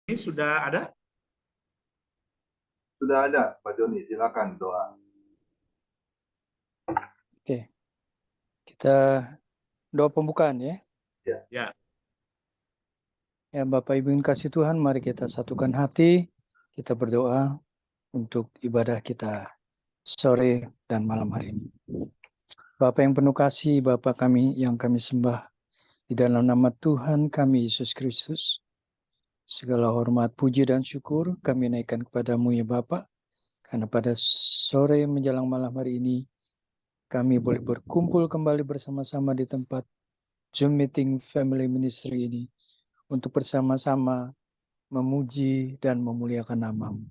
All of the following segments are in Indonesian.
Ini sudah ada? Sudah ada, Pak Joni. Silakan doa. Oke, kita doa pembukaan ya. Ya. Ya Bapak Ibu yang kasih Tuhan, mari kita satukan hati, kita berdoa untuk ibadah kita sore dan malam hari ini. Bapa yang penuh kasih, Bapa kami yang kami sembah, di dalam nama Tuhan kami Yesus Kristus, segala hormat, puji, dan syukur kami naikkan kepadamu ya Bapa, karena pada sore menjelang malam hari ini, kami boleh berkumpul kembali bersama-sama di tempat Zoom Meeting Family Ministry ini, untuk bersama-sama memuji dan memuliakan nama-Mu.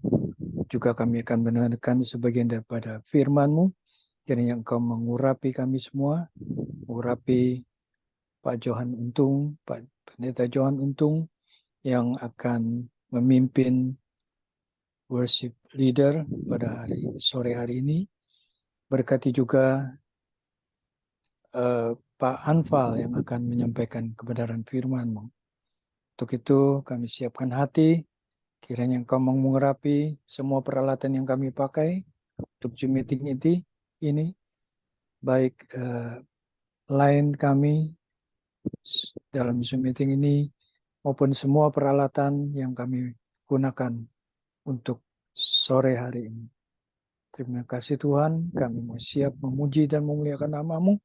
Juga kami akan mendengarkan sebagian daripada firman-Mu, kiranya Engkau mengurapi kami semua, mengurapi Pak Johan Untung, Pak Pendeta Johan Untung, yang akan memimpin worship leader pada sore hari ini. Berkati juga Pak Anfal yang akan menyampaikan kebenaran firman-Mu. Untuk itu kami siapkan hati, kiranya Engkau mengurapi semua peralatan yang kami pakai untuk Zoom meeting ini, baik line kami dalam Zoom meeting ini maupun semua peralatan yang kami gunakan untuk sore hari ini. Terima kasih Tuhan, kami mau siap memuji dan memuliakan nama-Mu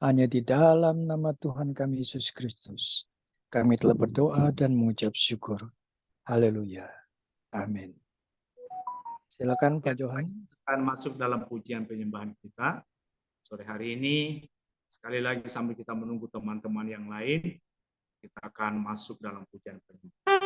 hanya di dalam nama Tuhan kami Yesus Kristus. Kami telah berdoa dan mengucap syukur. Haleluya. Amin. Silakan Pak Johan. Akan masuk dalam pujian penyembahan kita sore hari ini. Sekali lagi sambil kita menunggu teman-teman yang lain, kita akan masuk dalam pujian penyembahan.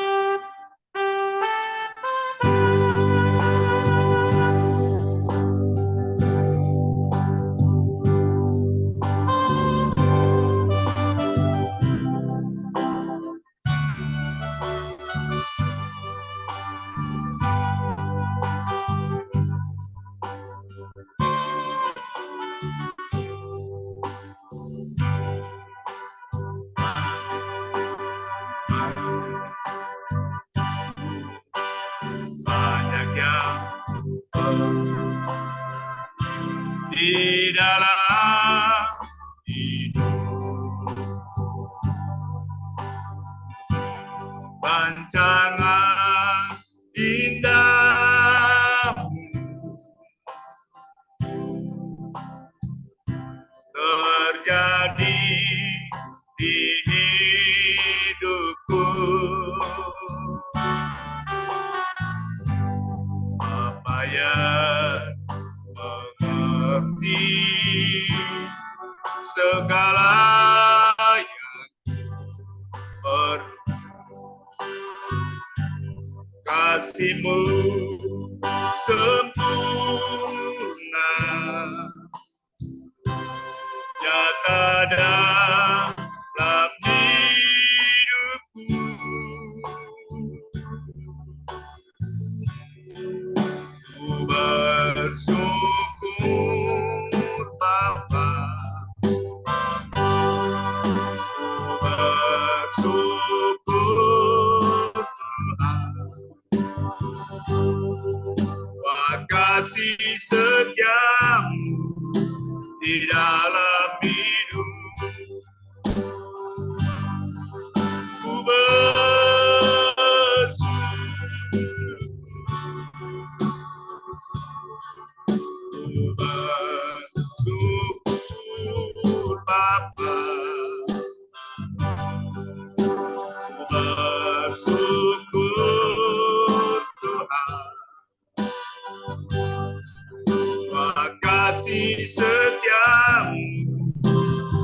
Di dalam hidup rancangan indahmu terjadi di hidupku. Apa yang mengerti segala yang perlu, kasih-Mu sempurna nyata dalam hidupku. Ku bersyukur Bapa, ku bersyukur Tuhan, kasih setiamu di dalam hidup. Ku bersyukur Bapa, ku bersyukur Tuhan, kasih setiamu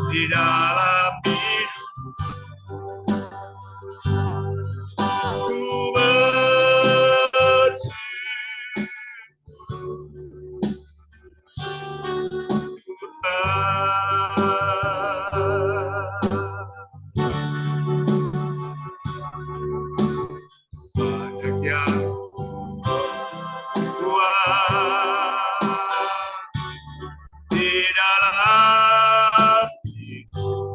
di dalam hidup. Ku bersyukur banyak yang kuat di dalam hidup.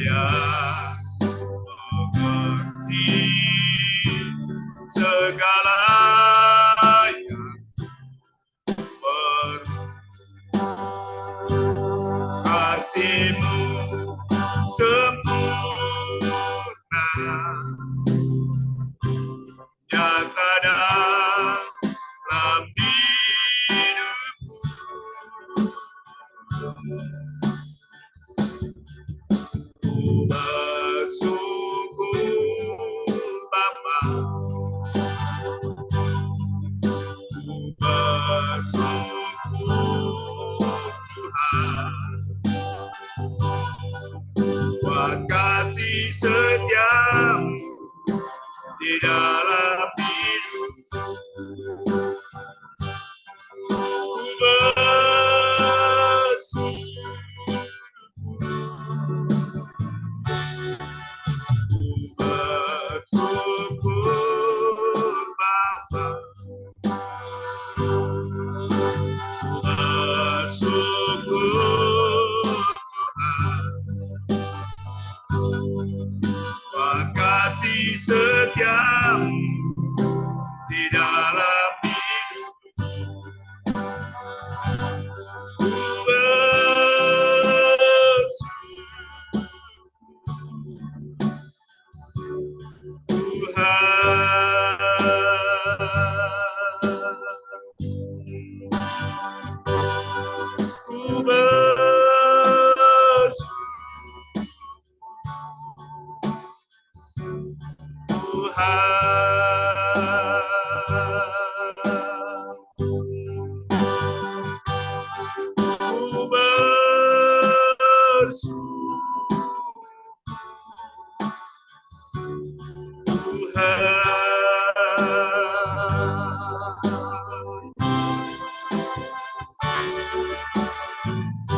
Saya mengerti segala yang kasih-Mu sempurna nyata dalam hidupku. Ku bersyukur Bapa, ku bersyukur Tuhan, buat kasih setiamu di dalam hidupku. Ku bersyukur Bapa, ku bersyukur Tuhan, buat kasih setiamu di dalam hidupku.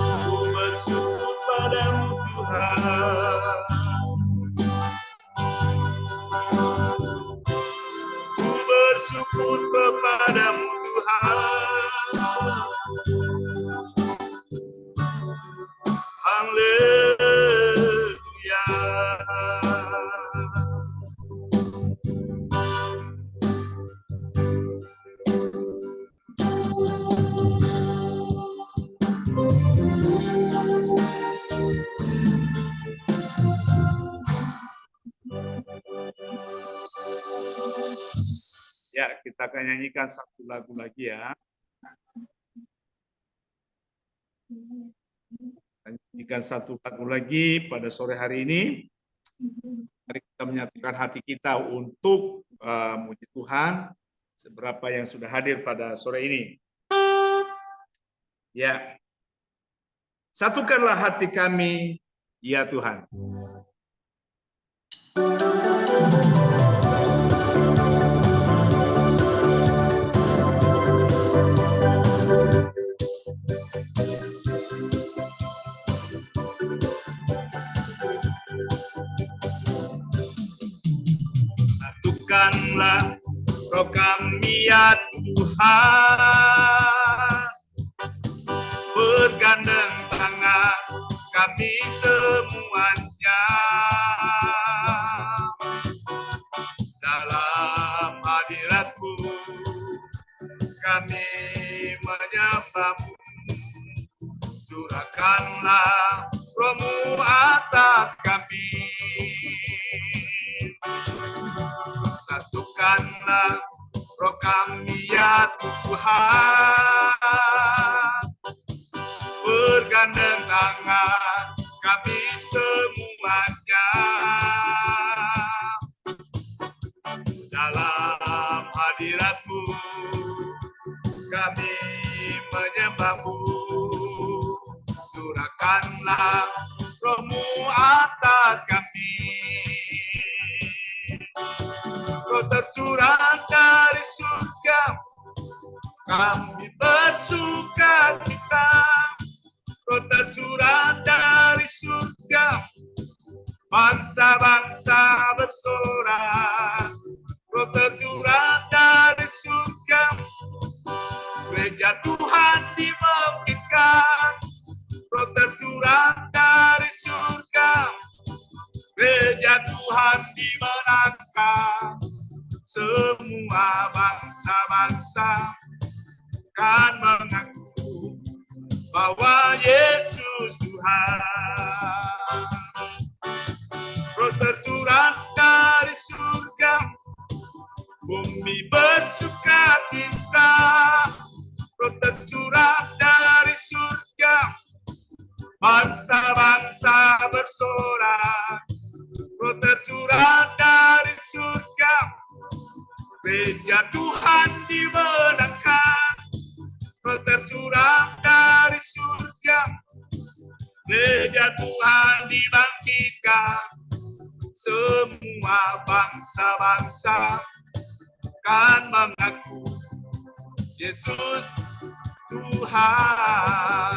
Ku bersyukur padamu Tuhan, ku bersyukur kepadamu Tuhan. Haleluya. Ya, kita akan nyanyikan satu lagu lagi ya. Nyanyikan satu lagu lagi pada sore hari ini. Mari kita menyatukan hati kita untuk memuji Tuhan seberapa yang sudah hadir pada sore ini. Ya, satukanlah hati kami, ya Tuhan. Satukanlah roh kami ya Tuhan, bergandeng tangan kami semuanya dalam hadirat-Mu, kami menyembah-Mu. Curahkanlah Roh-Mu atas kami, satukanlah roh kami ya Tuhan, bergandeng tangan kami semuanya dalam hadirat-Mu, kami menyembah-Mu. Curahkanlah Roh-Mu atas kami, Roh tercurah dari surga, kami bersuka cita. Roh tercurah dari surga, bangsa-bangsa bersorak. Roh tercurah dari surga, gereja Tuhan dibangkitkan. Roh tercurah dari surga, Tuhan dimenangkan, semua bangsa-bangsa kan mengaku bahwa Yesus Tuhan. Roh tercurah dari surga, bumi bersuka cita. Roh tercurah dari surga, bangsa-bangsa bersorak. Roh tercurah dari surga, gereja Tuhan dimenangkan. Roh tercurah dari surga, gereja Tuhan dibangkitkan. Semua bangsa-bangsa kan mengaku Yesus Tuhan.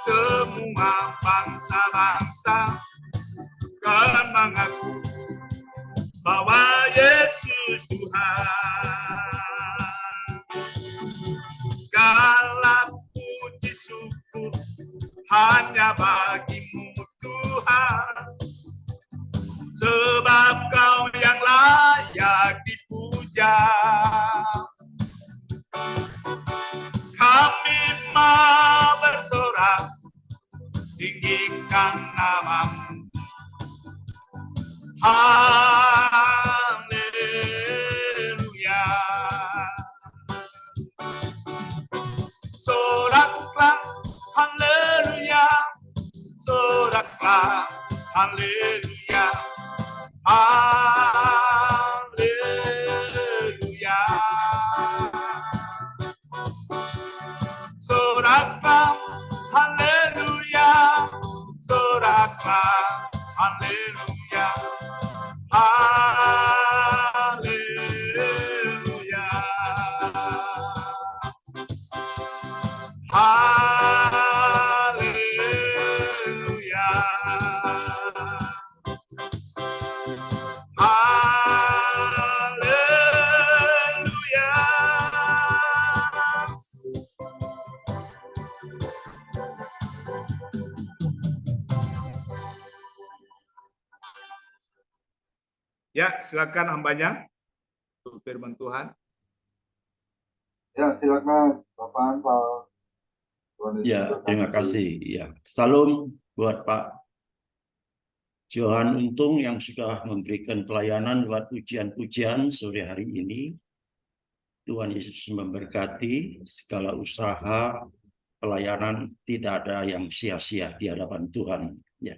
Semua bangsa-bangsa kan mengaku bahwa Yesus Tuhan. Segala puji syukur hanya bagimu Tuhan, sebab Kau yang layak dipuja. Kami mau bersorak, tinggikan nama-Mu. Haleluya. Soraklah, haleluya. Soraklah, haleluya. Haleluya. Soraklah, haleluya. Soraklah, haleluya. Haleluya. Haleluya. Haleluya. Ya, silakan hambanya untuk firman Tuhan. Ya, silakan Bapak Anpal. Tuhan Yesus Ya, memberkati. terima kasih. Ya, salam buat Pak Johan Untung yang sudah memberikan pelayanan buat pujian-pujian sore hari ini. Tuhan Yesus memberkati segala usaha pelayanan, tidak ada yang sia-sia di hadapan Tuhan. Ya,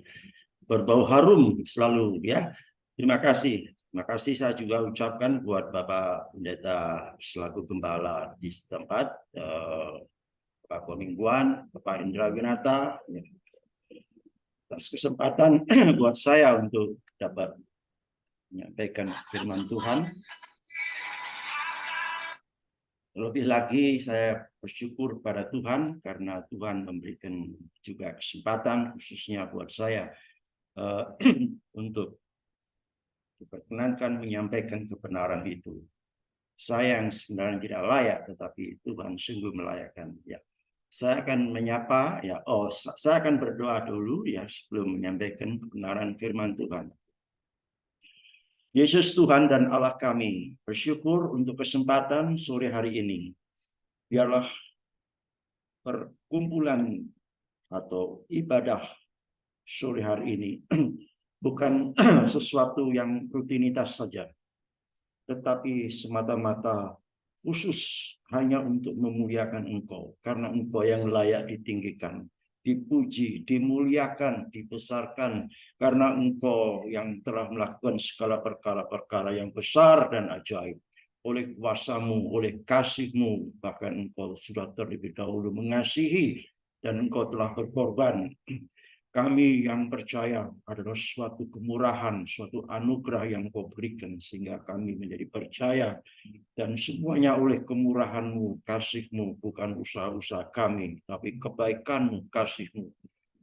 berbau harum selalu ya. Terima kasih. Terima kasih saya juga ucapkan buat Bapak Pendeta selaku gembala di setempat, Pak Komingguan, Bapak Indra Winata, ya, atas kesempatan buat saya untuk dapat menyampaikan firman Tuhan. Lebih lagi saya bersyukur pada Tuhan karena Tuhan memberikan juga kesempatan khususnya buat saya untuk diperkenankan menyampaikan kebenaran itu. Saya yang sebenarnya tidak layak, tetapi Tuhan sungguh melayakkan. Ya, saya akan menyapa. Ya, saya akan berdoa dulu ya sebelum menyampaikan kebenaran firman Tuhan. Yesus Tuhan dan Allah kami, bersyukur untuk kesempatan sore hari ini. Biarlah perkumpulan atau ibadah sore hari ini bukan sesuatu yang rutinitas saja, tetapi semata-mata khusus hanya untuk memuliakan Engkau, karena Engkau yang layak ditinggikan, dipuji, dimuliakan, dibesarkan, karena Engkau yang telah melakukan segala perkara-perkara yang besar dan ajaib. Oleh kuasa-Mu, oleh kasih-Mu, bahkan Engkau sudah terlebih dahulu mengasihi, dan Engkau telah berkorban. Kami yang percaya adalah suatu kemurahan, suatu anugerah yang Kau berikan, sehingga kami menjadi percaya. Dan semuanya oleh kemurahan-Mu, kasih-Mu, bukan usaha-usaha kami, tapi kebaikan-Mu, kasih-Mu.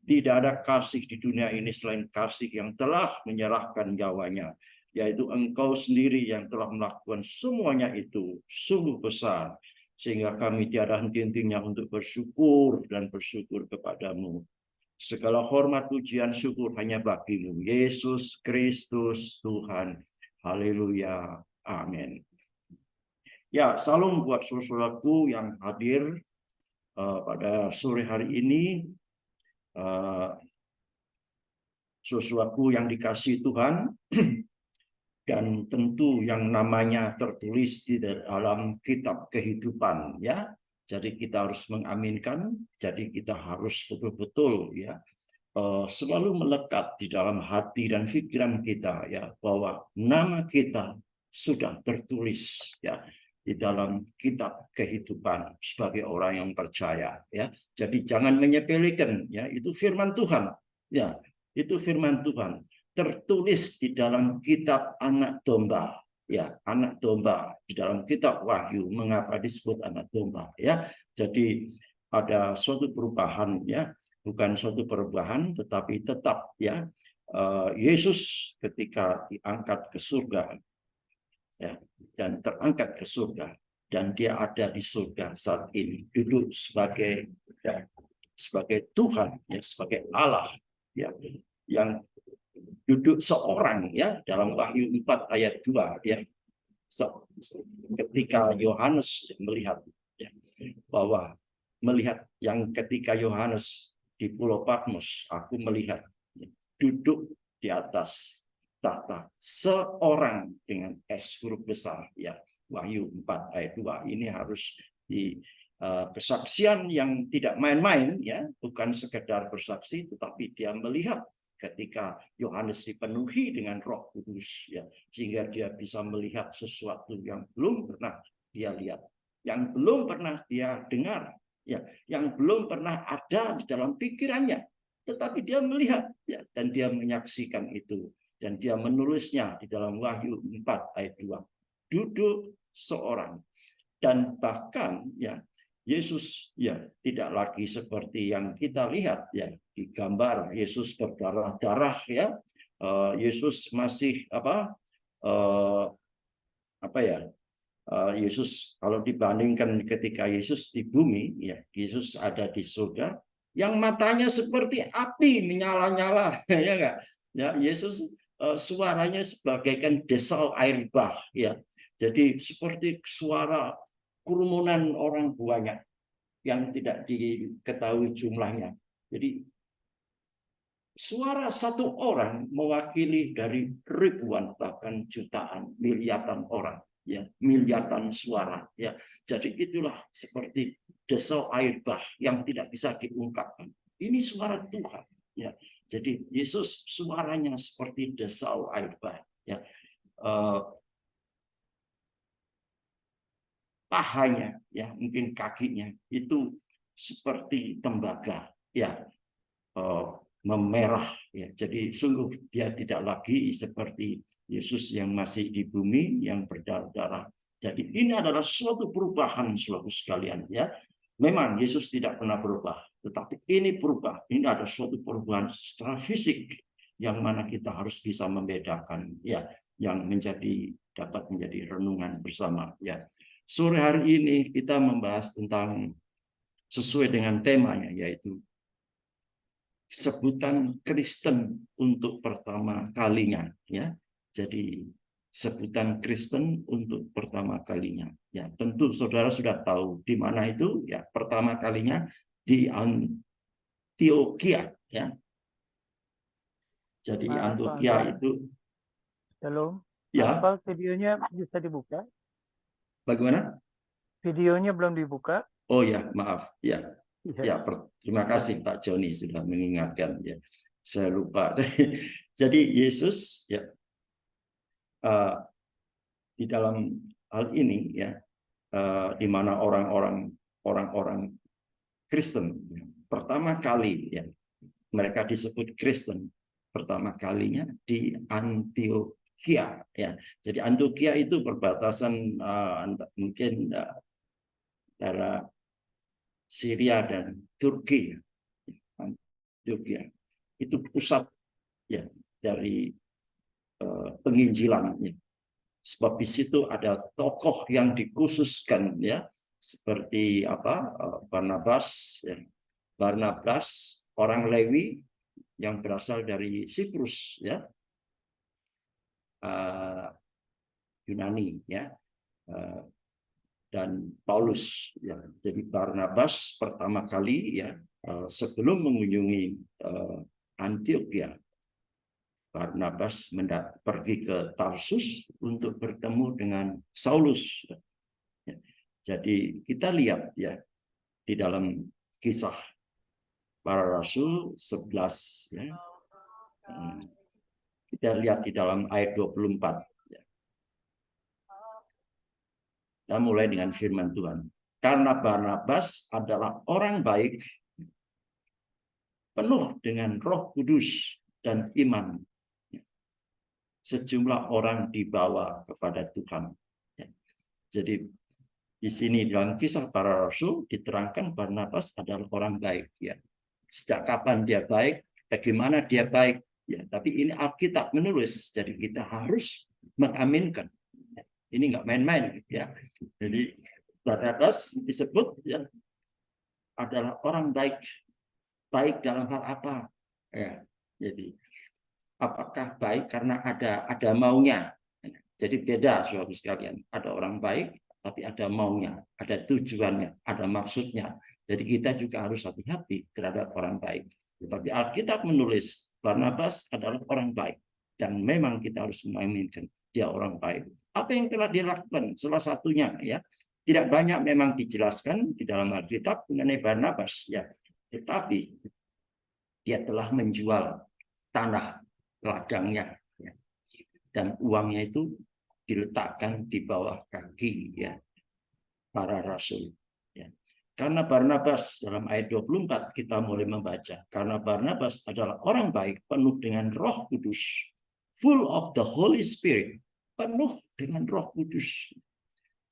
Tidak ada kasih di dunia ini selain kasih yang telah menyerahkan nyawanya, yaitu Engkau sendiri yang telah melakukan semuanya itu sungguh besar, sehingga kami tiada henti-hentinya untuk bersyukur dan bersyukur kepada-Mu. Segala hormat, pujian, syukur hanya bagi-Mu, Yesus Kristus Tuhan. Haleluya. Amin. Ya, salam buat saudaraku yang hadir pada sore hari ini. Sesuatu yang dikasihi Tuhan, dan tentu yang namanya tertulis di dalam kitab kehidupan, ya. Jadi kita harus mengaminkan, jadi kita harus betul-betul, ya, selalu melekat di dalam hati dan pikiran kita, ya, bahwa nama kita sudah tertulis, ya, di dalam kitab kehidupan sebagai orang yang percaya, ya. Jadi jangan menyepelekan, ya, itu firman Tuhan, ya, itu firman Tuhan tertulis di dalam kitab anak domba, ya, anak domba di dalam kitab Wahyu. Mengapa disebut anak domba, ya? Jadi ada suatu perubahan, ya, bukan suatu perubahan, tetapi tetap, ya, Yesus ketika diangkat ke surga, ya, dan terangkat ke surga, dan dia ada di surga saat ini, duduk sebagai, ya, sebagai Tuhan, ya, sebagai Allah, ya, yang duduk seorang, ya, dalam Wahyu 4 ayat 2, ya. Ketika Yohanes melihat, ya, bahwa melihat yang ketika Yohanes di Pulau Patmos, aku melihat, ya, duduk di atas tahta seorang dengan S huruf besar, ya. Wahyu 4 ayat 2 ini harus di kesaksian yang tidak main-main, ya, bukan sekedar bersaksi, tetapi dia melihat ketika Yohanes dipenuhi dengan Roh Kudus, ya, sehingga dia bisa melihat sesuatu yang belum pernah dia lihat, yang belum pernah dia dengar, ya, yang belum pernah ada di dalam pikirannya, tetapi dia melihat, ya, dan dia menyaksikan itu, dan dia menulisnya di dalam Wahyu 4 ayat 2. Duduk seorang, dan bahkan, ya, Yesus, ya, tidak lagi seperti yang kita lihat, ya, di gambar Yesus berdarah-darah, ya. Yesus masih Yesus kalau dibandingkan ketika Yesus di bumi, ya, Yesus ada di surga yang matanya seperti api menyala-nyala, ya enggak? Ya, Yesus suaranya sebagaikan desau air bah, ya. Jadi seperti suara kerumunan orang banyak yang tidak diketahui jumlahnya. Jadi suara satu orang mewakili dari ribuan, bahkan jutaan, miliaran orang, ya, miliaran suara, ya. Jadi itulah seperti desau air bah yang tidak bisa diungkapkan. Ini suara Tuhan, ya. Jadi Yesus suaranya seperti desau air bah, ya. Pahanya, ya, mungkin kakinya itu seperti tembaga, ya, memerah, ya. Jadi sungguh dia tidak lagi seperti Yesus yang masih di bumi yang berdarah-darah. Jadi ini adalah suatu perubahan, saudara sekalian, ya. Memang Yesus tidak pernah berubah, tetapi ini berubah. Ini ada suatu perubahan secara fisik yang mana kita harus bisa membedakan, ya, yang dapat menjadi renungan bersama, ya. Sore hari ini kita membahas tentang sesuai dengan temanya, yaitu sebutan Kristen untuk pertama kalinya, ya. Jadi sebutan Kristen untuk pertama kalinya, ya. Tentu saudara sudah tahu di mana itu, ya. Pertama kalinya di Antioquia, ya. Jadi Antioquia itu. Halo. Ya. Apa videonya bisa dibuka? Bagaimana? Videonya belum dibuka. Oh ya, maaf. Ya. Ya. Terima kasih Pak Joni sudah mengingatkan, ya. Saya lupa. Jadi Yesus, ya, di dalam hal ini, ya, di mana orang-orang Kristen, ya, pertama kali, ya, mereka disebut Kristen pertama kalinya di Antioquia, ya. Jadi Antioquia itu perbatasan mungkin antara Syria dan Turki. Antioquia itu pusat, ya, dari penginjilan, ya. Sebab di situ ada tokoh yang dikhususkan, ya, seperti Barnabas, ya. Barnabas orang Lewi yang berasal dari Siprus, ya, Yunani, ya, dan Paulus, ya. Jadi Barnabas pertama kali, ya, sebelum mengunjungi Antioquia, Barnabas pergi ke Tarsus untuk bertemu dengan Saulus. Ya. Jadi kita lihat, ya, di dalam Kisah Para Rasul 11, ya. Kita lihat di dalam ayat 24. Ya. Kita mulai dengan firman Tuhan. Karena Barnabas adalah orang baik, penuh dengan Roh Kudus dan iman, sejumlah orang dibawa kepada Tuhan. Ya. Jadi di sini dalam Kisah Para Rasul diterangkan Barnabas adalah orang baik. Ya. Sejak kapan dia baik? Bagaimana dia baik? Ya, tapi ini Alkitab menulis, jadi kita harus mengaminkan. Ini nggak main-main, ya. Jadi Barnabas disebut, ya, adalah orang baik. Baik dalam hal apa? Ya, jadi apakah baik karena ada maunya? Jadi beda, saudara sekalian. Ada orang baik, tapi ada maunya, ada tujuannya, ada maksudnya. Jadi kita juga harus hati-hati terhadap orang baik. Tetapi Alkitab menulis Barnabas adalah orang baik, dan memang kita harus mengaminkan dia orang baik. Apa yang telah dilakukan? Salah satunya, ya, tidak banyak memang dijelaskan di dalam Alkitab mengenai Barnabas, ya. Tetapi dia telah menjual tanah ladangnya, ya, dan uangnya itu diletakkan di bawah kaki, ya, para rasul. Ya. Karena Barnabas, dalam ayat 24 kita mulai membaca, karena Barnabas adalah orang baik, penuh dengan Roh Kudus, full of the Holy Spirit, penuh dengan Roh Kudus,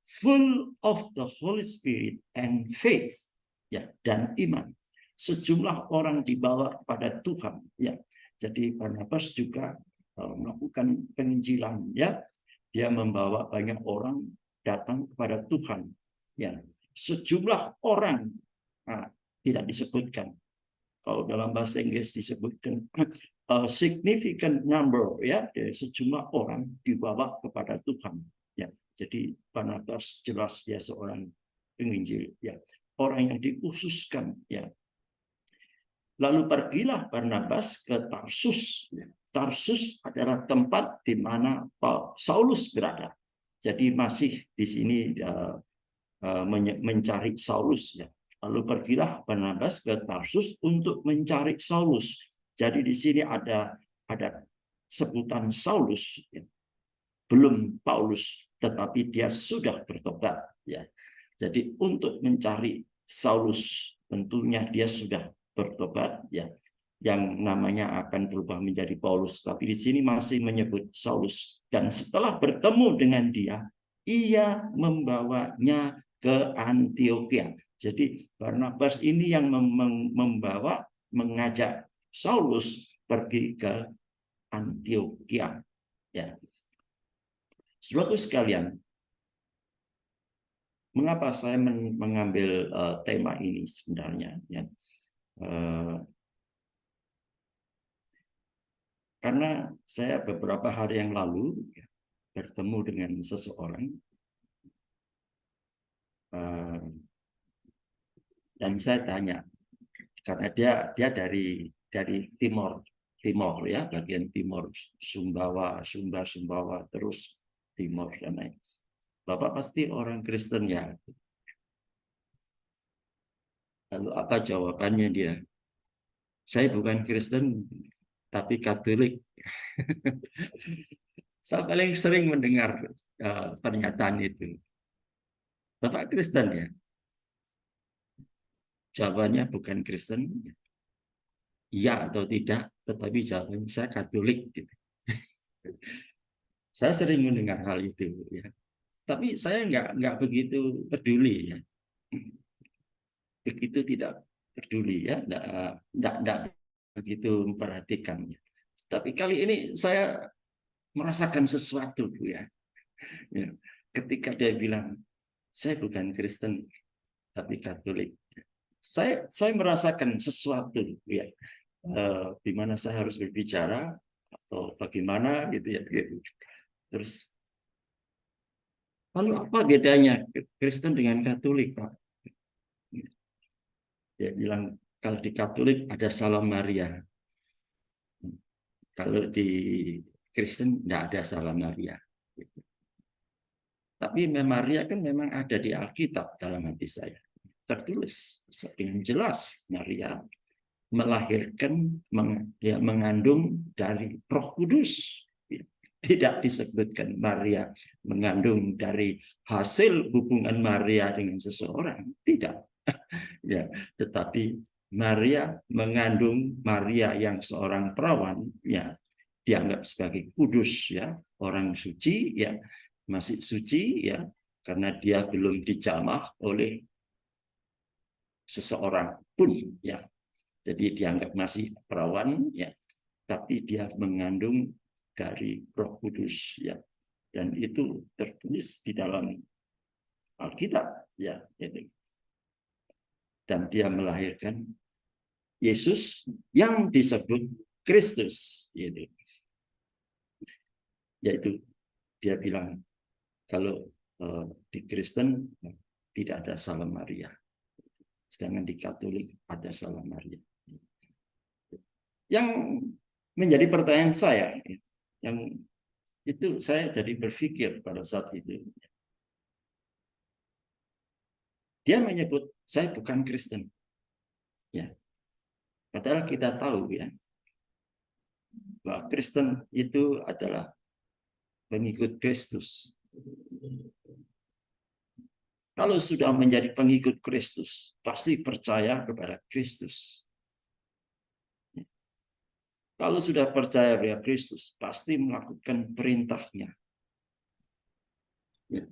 full of the Holy Spirit and faith, ya, dan iman. Sejumlah orang dibawa kepada Tuhan, ya. Jadi Barnabas juga melakukan penginjilan, ya. Dia membawa banyak orang datang kepada Tuhan, ya. Sejumlah orang, tidak disebutkan. Kalau dalam bahasa Inggris disebutkan significant number, ya, sejumlah orang dibawa kepada Tuhan, ya. Jadi Barnabas jelas dia seorang penginjil, ya, orang yang dikhususkan, ya. Lalu pergilah Barnabas ke Tarsus. Tarsus adalah tempat di mana Saulus berada. Jadi masih di sini mencari Saulus, ya. Lalu pergilah Barnabas ke Tarsus untuk mencari Saulus. Jadi di sini ada sebutan Saulus, ya. Belum Paulus, tetapi dia sudah bertobat, ya. Jadi untuk mencari Saulus, tentunya dia sudah bertobat, ya, yang namanya akan berubah menjadi Paulus. Tapi di sini masih menyebut Saulus. Dan setelah bertemu dengan dia, ia membawanya ke Antioquia. Jadi Barnabas ini yang mengajak Saulus pergi ke Antioquia, ya. Saudaraku sekalian, mengapa saya mengambil tema ini sebenarnya, ya? Karena saya beberapa hari yang lalu, ya, bertemu dengan seseorang, dan saya tanya, karena dia dari timur, ya, bagian timur, Sumbawa, terus timur dan lain. Bapak pasti orang Kristen, ya? Lalu apa jawabannya dia? Saya bukan Kristen, tapi Katolik. Saya paling sering mendengar pernyataan itu. Bapak Kristen, ya? Jawabannya bukan Kristen, ya atau tidak, tetapi jawabannya saya Katolik. Gitu. Saya sering mendengar hal itu, ya. Tapi saya nggak begitu peduli, ya. Begitu tidak peduli, ya, nggak begitu memperhatikannya. Tapi kali ini saya merasakan sesuatu, ya. Ya. Ketika dia bilang, saya bukan Kristen, tapi Katolik. saya merasakan sesuatu ya, di mana saya harus berbicara atau bagaimana gitu ya gitu. Terus lalu apa bedanya Kristen dengan Katolik, Pak? Dia bilang kalau di Katolik ada Salam Maria, kalau di Kristen tidak ada Salam Maria. Tapi Maria kan memang ada di Alkitab dalam hati saya. Tertulis dengan jelas Maria melahirkan, mengandung dari Roh Kudus. Tidak disebutkan Maria mengandung dari hasil hubungan Maria dengan seseorang. Tidak. Ya, tetapi Maria mengandung, Maria yang seorang perawan, ya, dianggap sebagai kudus, ya, orang suci, ya, masih suci, ya, karena dia belum dijamah oleh seseorang pun, ya. Jadi dianggap masih perawan, ya, tapi dia mengandung dari Roh Kudus, ya. Dan itu tertulis di dalam Alkitab, ya. Dan dia melahirkan Yesus yang disebut Kristus, gitu. Yaitu dia bilang kalau di Kristen tidak ada Salam Maria, sedangkan di Katolik ada Salam Maria. Yang menjadi pertanyaan saya, yang itu saya jadi berpikir pada saat itu. Dia menyebut saya bukan Kristen, ya. Padahal kita tahu, ya, bahwa Kristen itu adalah pengikut Kristus. Kalau sudah menjadi pengikut Kristus, pasti percaya kepada Kristus. Kalau sudah percaya kepada Kristus, pasti melakukan perintahnya. Ya.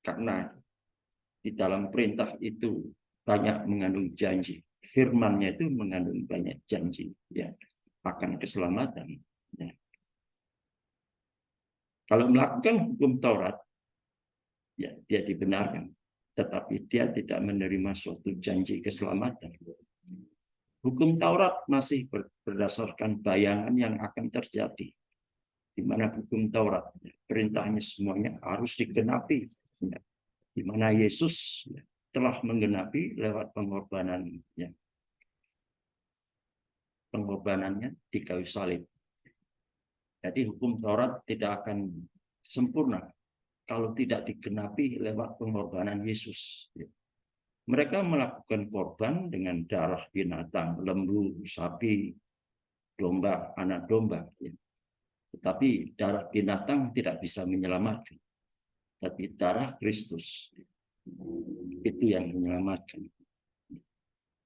Karena di dalam perintah itu banyak mengandung janji. Firman-Nya itu mengandung banyak janji, ya, akan keselamatan. Ya. Kalau melakukan hukum Taurat, ya, dia dibenarkan, tetapi dia tidak menerima suatu janji keselamatan. Hukum Taurat masih berdasarkan bayangan yang akan terjadi, di mana hukum Taurat, perintahnya semuanya harus digenapi, ya, di mana Yesus, ya, telah menggenapi lewat pengorbanannya di kayu salib. Jadi hukum Taurat tidak akan sempurna kalau tidak digenapi lewat pengorbanan Yesus. Mereka melakukan korban dengan darah binatang, lembu, sapi, domba, anak domba. Tetapi darah binatang tidak bisa menyelamatkan. Tapi darah Kristus itu yang menyelamatkan.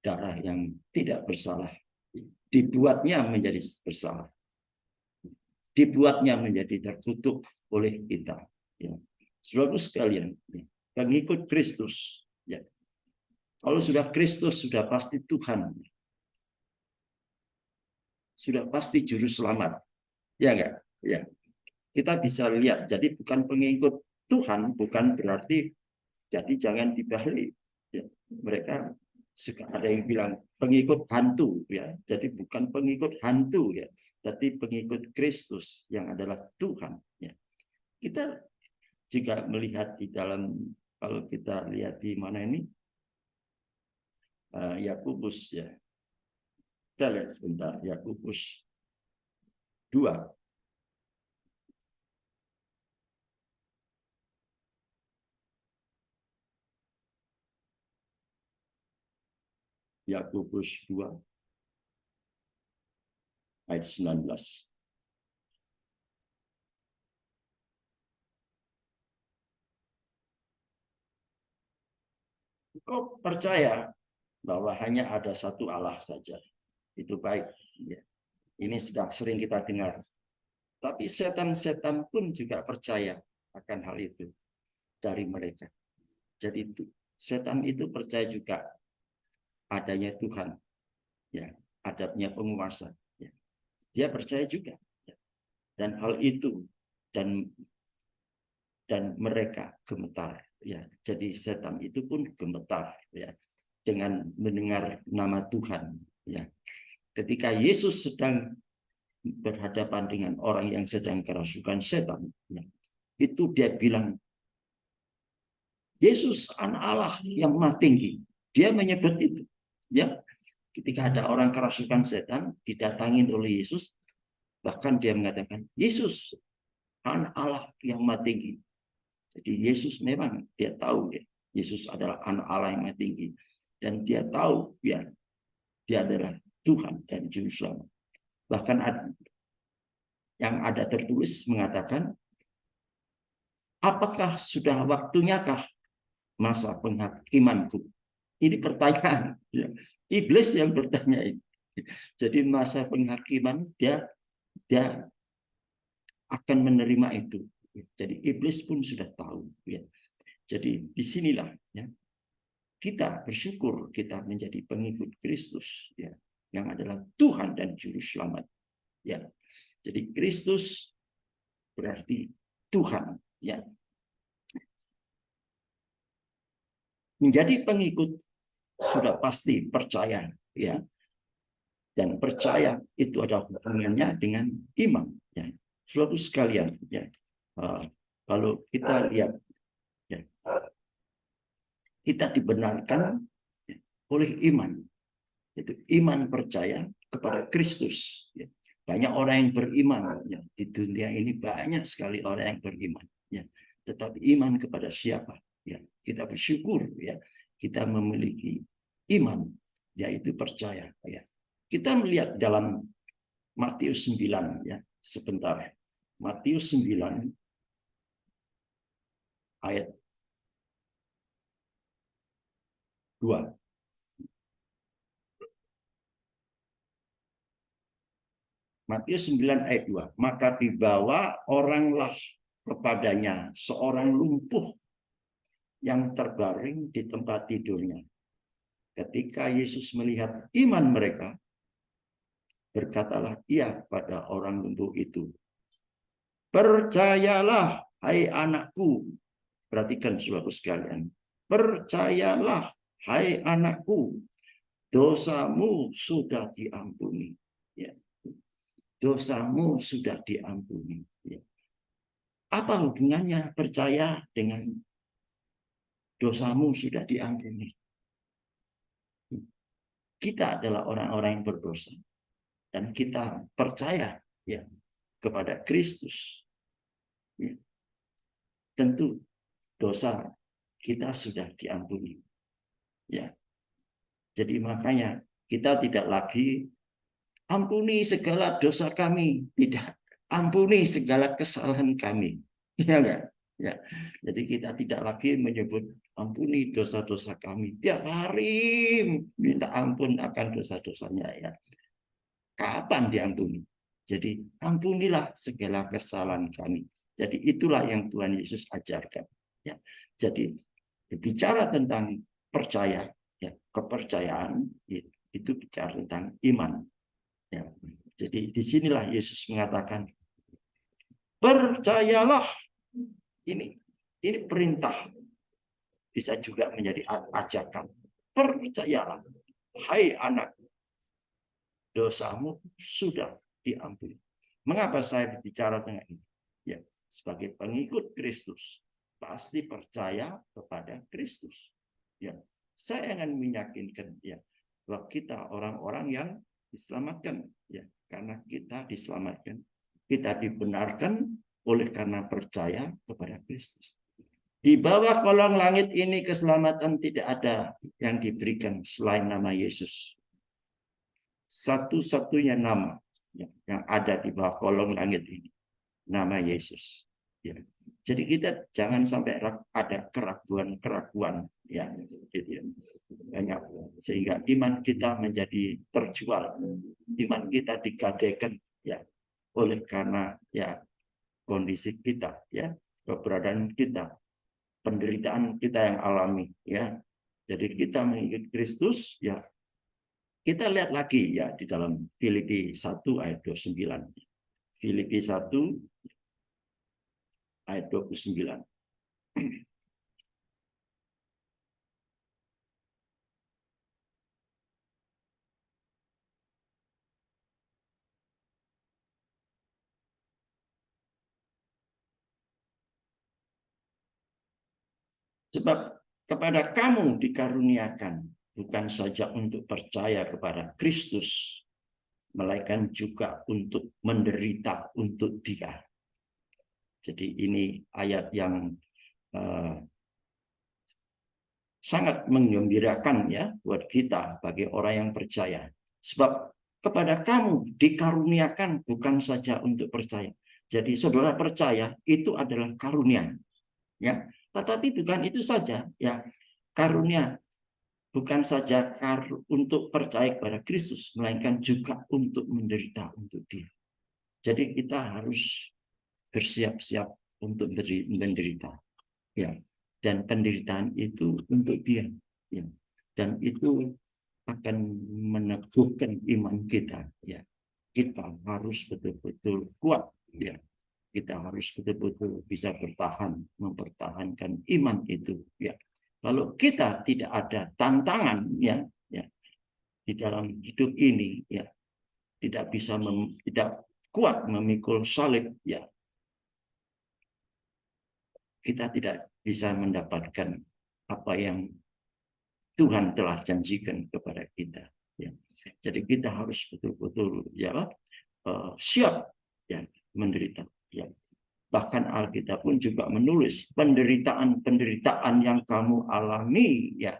Darah yang tidak bersalah dibuatnya menjadi bersalah. Dibuatnya menjadi terkutuk oleh kita. Ya. Saudara sekalian, pengikut Kristus, ya. Kalau sudah Kristus, sudah pasti Tuhan. Sudah pasti juru selamat. Ya enggak? Ya. Kita bisa lihat, jadi bukan pengikut Tuhan, bukan berarti jadi jangan dibalik. Ya. Mereka ada yang bilang pengikut hantu, ya. Jadi bukan pengikut hantu, ya, tapi pengikut Kristus yang adalah Tuhan, ya. Kita jika melihat di dalam, kalau kita lihat di mana ini, Yakobus, ya. Kita lihat sebentar, Yakobus 2. Yakobus 2 ayat 19. Kau percaya bahwa hanya ada satu Allah saja. Itu baik. Ya. Ini sudah sering kita dengar. Tapi setan-setan pun juga percaya akan hal itu dari mereka. Jadi setan itu percaya juga adanya Tuhan, ya, adanya penguasa, ya. Dia percaya juga, ya. Dan hal itu dan mereka gemetar, ya. Jadi setan itu pun gemetar, ya. dengan mendengar nama Tuhan. Ya. Ketika Yesus sedang berhadapan dengan orang yang sedang kerasukan setan, ya, itu dia bilang, Yesus anak Allah yang maha tinggi. Dia menyebut itu. Ya, ketika ada orang kerasukan setan didatangi oleh Yesus, bahkan dia mengatakan, Yesus anak Allah yang maha tinggi. Jadi Yesus memang dia tahu ya, Yesus adalah anak Allah yang maha tinggi, dan dia tahu ya, dia adalah Tuhan dan Juru Selamat. Bahkan yang ada tertulis mengatakan, apakah sudah waktunyakah masa penghakimanku? Ini pertanyaan. Ya. Iblis yang bertanya ini. Jadi masa penghakiman dia akan menerima itu. Jadi iblis pun sudah tahu. Ya. Jadi disinilah ya, kita bersyukur kita menjadi pengikut Kristus ya, yang adalah Tuhan dan Juru Selamat. Ya. Jadi Kristus berarti Tuhan. Ya. Menjadi pengikut sudah pasti percaya, ya, dan percaya itu ada hubungannya dengan iman. Ya. Suatu sekalian, ya, kalau kita lihat, ya, kita dibenarkan oleh iman, itu iman percaya kepada Kristus. Ya. Banyak orang yang beriman, ya, di dunia ini banyak sekali orang yang beriman. Ya. Tetapi iman kepada siapa? Ya, kita bersyukur ya, kita memiliki iman, yaitu percaya. Ya. Kita melihat dalam Matius 9 ya, sebentar. Matius 9 ayat 2. Matius 9 ayat 2. Maka dibawa oranglah kepadanya seorang lumpuh yang terbaring di tempat tidurnya. Ketika Yesus melihat iman mereka, berkatalah ia pada orang lumpuh itu, percayalah, hai anakku. Perhatikan saudara sekalian. Percayalah, hai anakku, dosamu sudah diampuni. Ya. Dosamu sudah diampuni. Ya. Apa hubungannya percaya dengan dosamu sudah diampuni? Kita adalah orang-orang yang berdosa. Dan kita percaya ya kepada Kristus. Ya. Tentu dosa kita sudah diampuni. Ya. Jadi makanya kita tidak lagi ampuni segala dosa kami, tidak. Ampuni segala kesalahan kami. Ya enggak? Ya. Jadi kita tidak lagi menyebut ampuni dosa-dosa kami. Tiap hari minta ampun akan dosa-dosanya ya. Kapan diampuni? Jadi ampunilah segala kesalahan kami. Jadi itulah yang Tuhan Yesus ajarkan. Ya. Jadi bicara tentang percaya, ya, kepercayaan itu bicara tentang iman. Ya. Jadi disinilah Yesus mengatakan, percayalah. Ini perintah, bisa juga menjadi ajakan. Percayalah, hai anak, dosamu sudah diampuni. Mengapa saya bicara dengan ini? Ya, sebagai pengikut Kristus, pasti percaya kepada Kristus. Ya, saya akan meyakinkan ya bahwa kita orang-orang yang diselamatkan, ya, karena kita diselamatkan, kita dibenarkan oleh karena percaya kepada Kristus. Di bawah kolong langit ini keselamatan tidak ada yang diberikan selain nama Yesus. Satu-satunya nama yang ada di bawah kolong langit ini, nama Yesus. Ya. Jadi kita jangan sampai ada keraguan-keraguan ya, banyak, sehingga iman kita menjadi terjual, iman kita digadaikan ya oleh karena ya kondisi kita, ya keberadaan kita, penderitaan kita yang alami, ya. Jadi kita mengikut Kristus, ya. Kita lihat lagi ya di dalam Filipi 1 ayat 29. Filipi 1 ayat 29. Sebab kepada kamu dikaruniakan bukan saja untuk percaya kepada Kristus, melainkan juga untuk menderita untuk Dia. Jadi ini ayat yang sangat menggembirakan ya buat kita bagi orang yang percaya. Sebab kepada kamu dikaruniakan bukan saja untuk percaya. Jadi saudara percaya itu adalah karunia, ya. Tetapi bukan itu saja, ya. Karunia bukan saja untuk percaya kepada Kristus, melainkan juga untuk menderita untuk Dia. Jadi kita harus bersiap-siap untuk menderita, ya. Dan penderitaan itu untuk Dia, ya. Dan itu akan meneguhkan iman kita, ya. Kita harus betul-betul kuat, ya. Kita harus betul-betul bisa bertahan, mempertahankan iman itu, ya. Kalau kita tidak ada tantangan, ya, di dalam hidup ini, ya, tidak bisa tidak kuat memikul salib, ya, kita tidak bisa mendapatkan apa yang Tuhan telah janjikan kepada kita, ya. Jadi kita harus betul-betul, ya, siap, ya, menderita, ya. Bahkan Alkitab pun juga menulis penderitaan-penderitaan yang kamu alami, ya,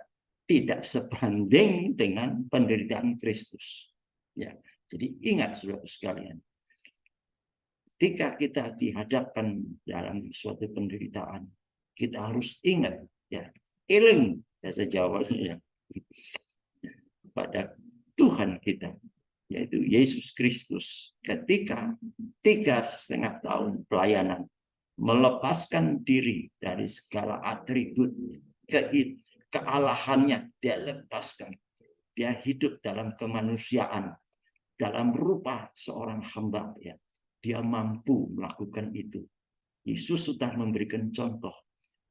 tidak sebanding dengan penderitaan Kristus, ya. Jadi ingat saudara sekalian, ketika kita dihadapkan dalam suatu penderitaan, kita harus ingat, ya, eling bahasa Jawanya, ya, pada Tuhan kita, yaitu Yesus Kristus, ketika 3,5 tahun pelayanan melepaskan diri dari segala atribut kealahannya, dia lepaskan. Dia hidup dalam kemanusiaan, dalam rupa seorang hamba, ya. Dia mampu melakukan itu. Yesus sudah memberikan contoh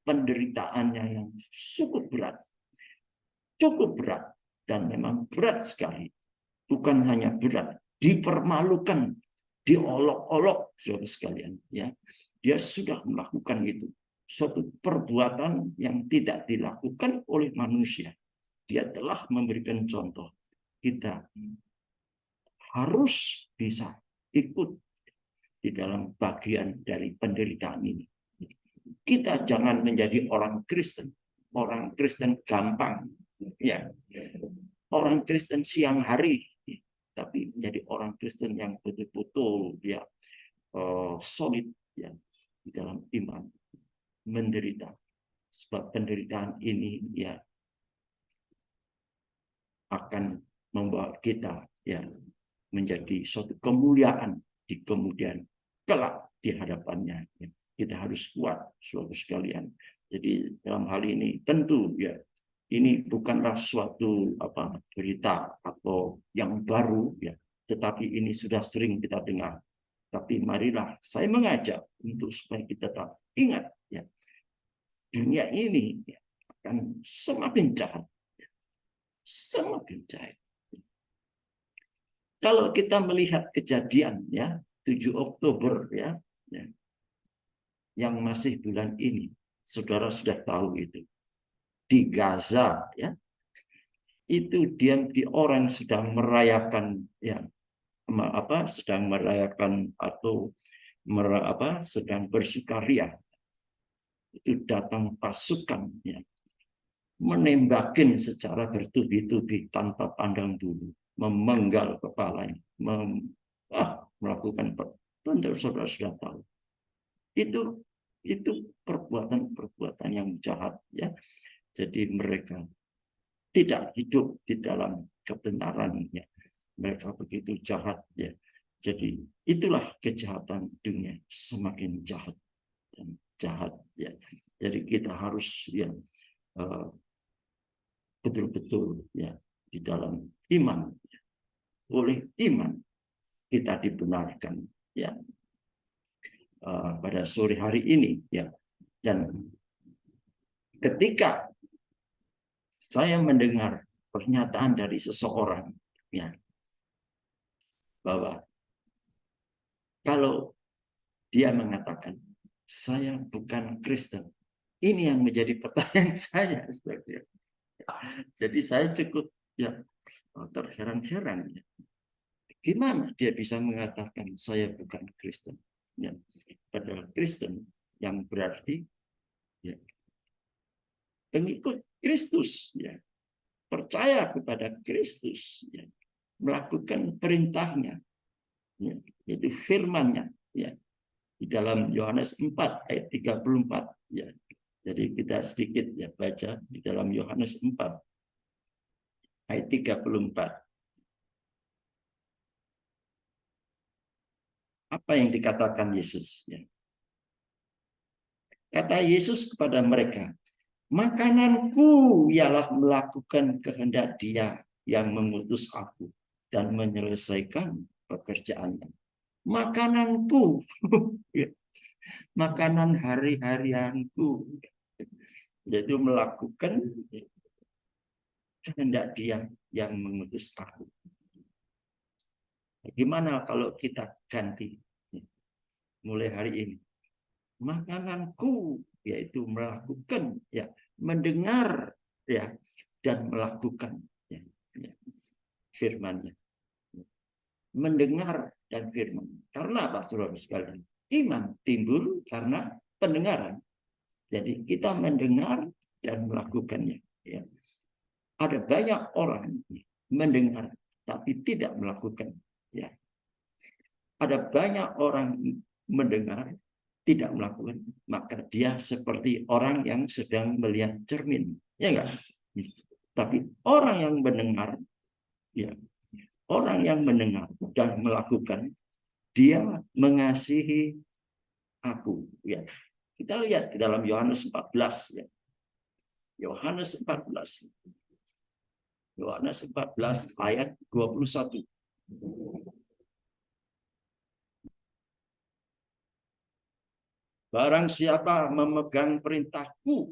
penderitaannya yang cukup berat, dan memang berat sekali. Bukan hanya berat, dipermalukan, diolok-olok, saudara sekalian, ya. Dia sudah melakukan itu, suatu perbuatan yang tidak dilakukan oleh manusia. Dia telah memberikan contoh. Kita harus bisa ikut di dalam bagian dari penderitaan ini. Kita jangan menjadi orang Kristen gampang, ya. Orang Kristen siang hari, tapi menjadi orang Kristen yang betul-betul, ya, solid, ya, di dalam iman, menderita. Sebab penderitaan ini, ya, akan membawa kita, ya, menjadi suatu kemuliaan di kemudian kelak di hadapannya. Ya. Kita harus kuat, saudara sekalian. Jadi dalam hal ini tentu, ya, ini bukanlah suatu berita atau yang baru, ya, tetapi ini sudah sering kita dengar. Tapi marilah saya mengajak untuk supaya kita tetap ingat, ya, dunia ini, ya, akan semakin jahat, ya, semakin jahat. Kalau kita melihat kejadian, ya, 7 Oktober, ya, yang masih bulan ini, saudara sudah tahu itu. Di Gaza, ya, itu orang sedang merayakan, ya, sedang merayakan atau sedang bersukaria. Itu datang pasukan, ya, menembakin secara bertubi-tubi tanpa pandang bulu, memenggal kepalanya, melakukan saudara sudah tahu. Itu perbuatan-perbuatan yang jahat, ya. Jadi mereka tidak hidup di dalam kebenarannya. Mereka begitu jahat, ya. Jadi itulah kejahatan dunia, semakin jahat dan jahat, ya. Jadi kita harus, ya, betul-betul, ya, di dalam iman. Oleh iman kita dibenarkan, ya, pada sore hari ini, ya. Dan ketika saya mendengar pernyataan dari seseorang, ya, bahwa kalau dia mengatakan saya bukan Kristen, Ini yang menjadi pertanyaan saya. Jadi saya cukup terheran-heran. Gimana dia bisa mengatakan saya bukan Kristen? Ya. Padahal Kristen yang berarti pengikut Kristus, percaya kepada Kristus, melakukan perintahnya, yaitu firman-Nya, di dalam Yohanes 4 ayat 34. Jadi kita sedikit baca di dalam Yohanes 4 ayat 34. Apa yang dikatakan Yesus? Kata Yesus kepada mereka, makananku ialah melakukan kehendak Dia yang mengutus aku dan menyelesaikan pekerjaannya. Makananku, makanan hari-harianku, yaitu melakukan kehendak Dia yang mengutus aku. Gimana kalau kita ganti mulai hari ini? Makananku yaitu melakukan, mendengar, dan melakukan firman-Nya. Mendengar dan firman. Karena apa, saudara sekalian? Iman timbul karena pendengaran. Jadi kita mendengar dan melakukannya. Ada banyak orang mendengar tapi tidak melakukan. Ada banyak orang mendengar tidak melakukan, maka dia seperti orang yang sedang melihat cermin, ya enggak? Tapi orang yang mendengar, orang yang mendengar dan melakukan, dia mengasihi aku. Kita lihat di dalam Yohanes 14. Yohanes 14. Yohanes 14 ayat 21. Barang siapa memegang perintahku,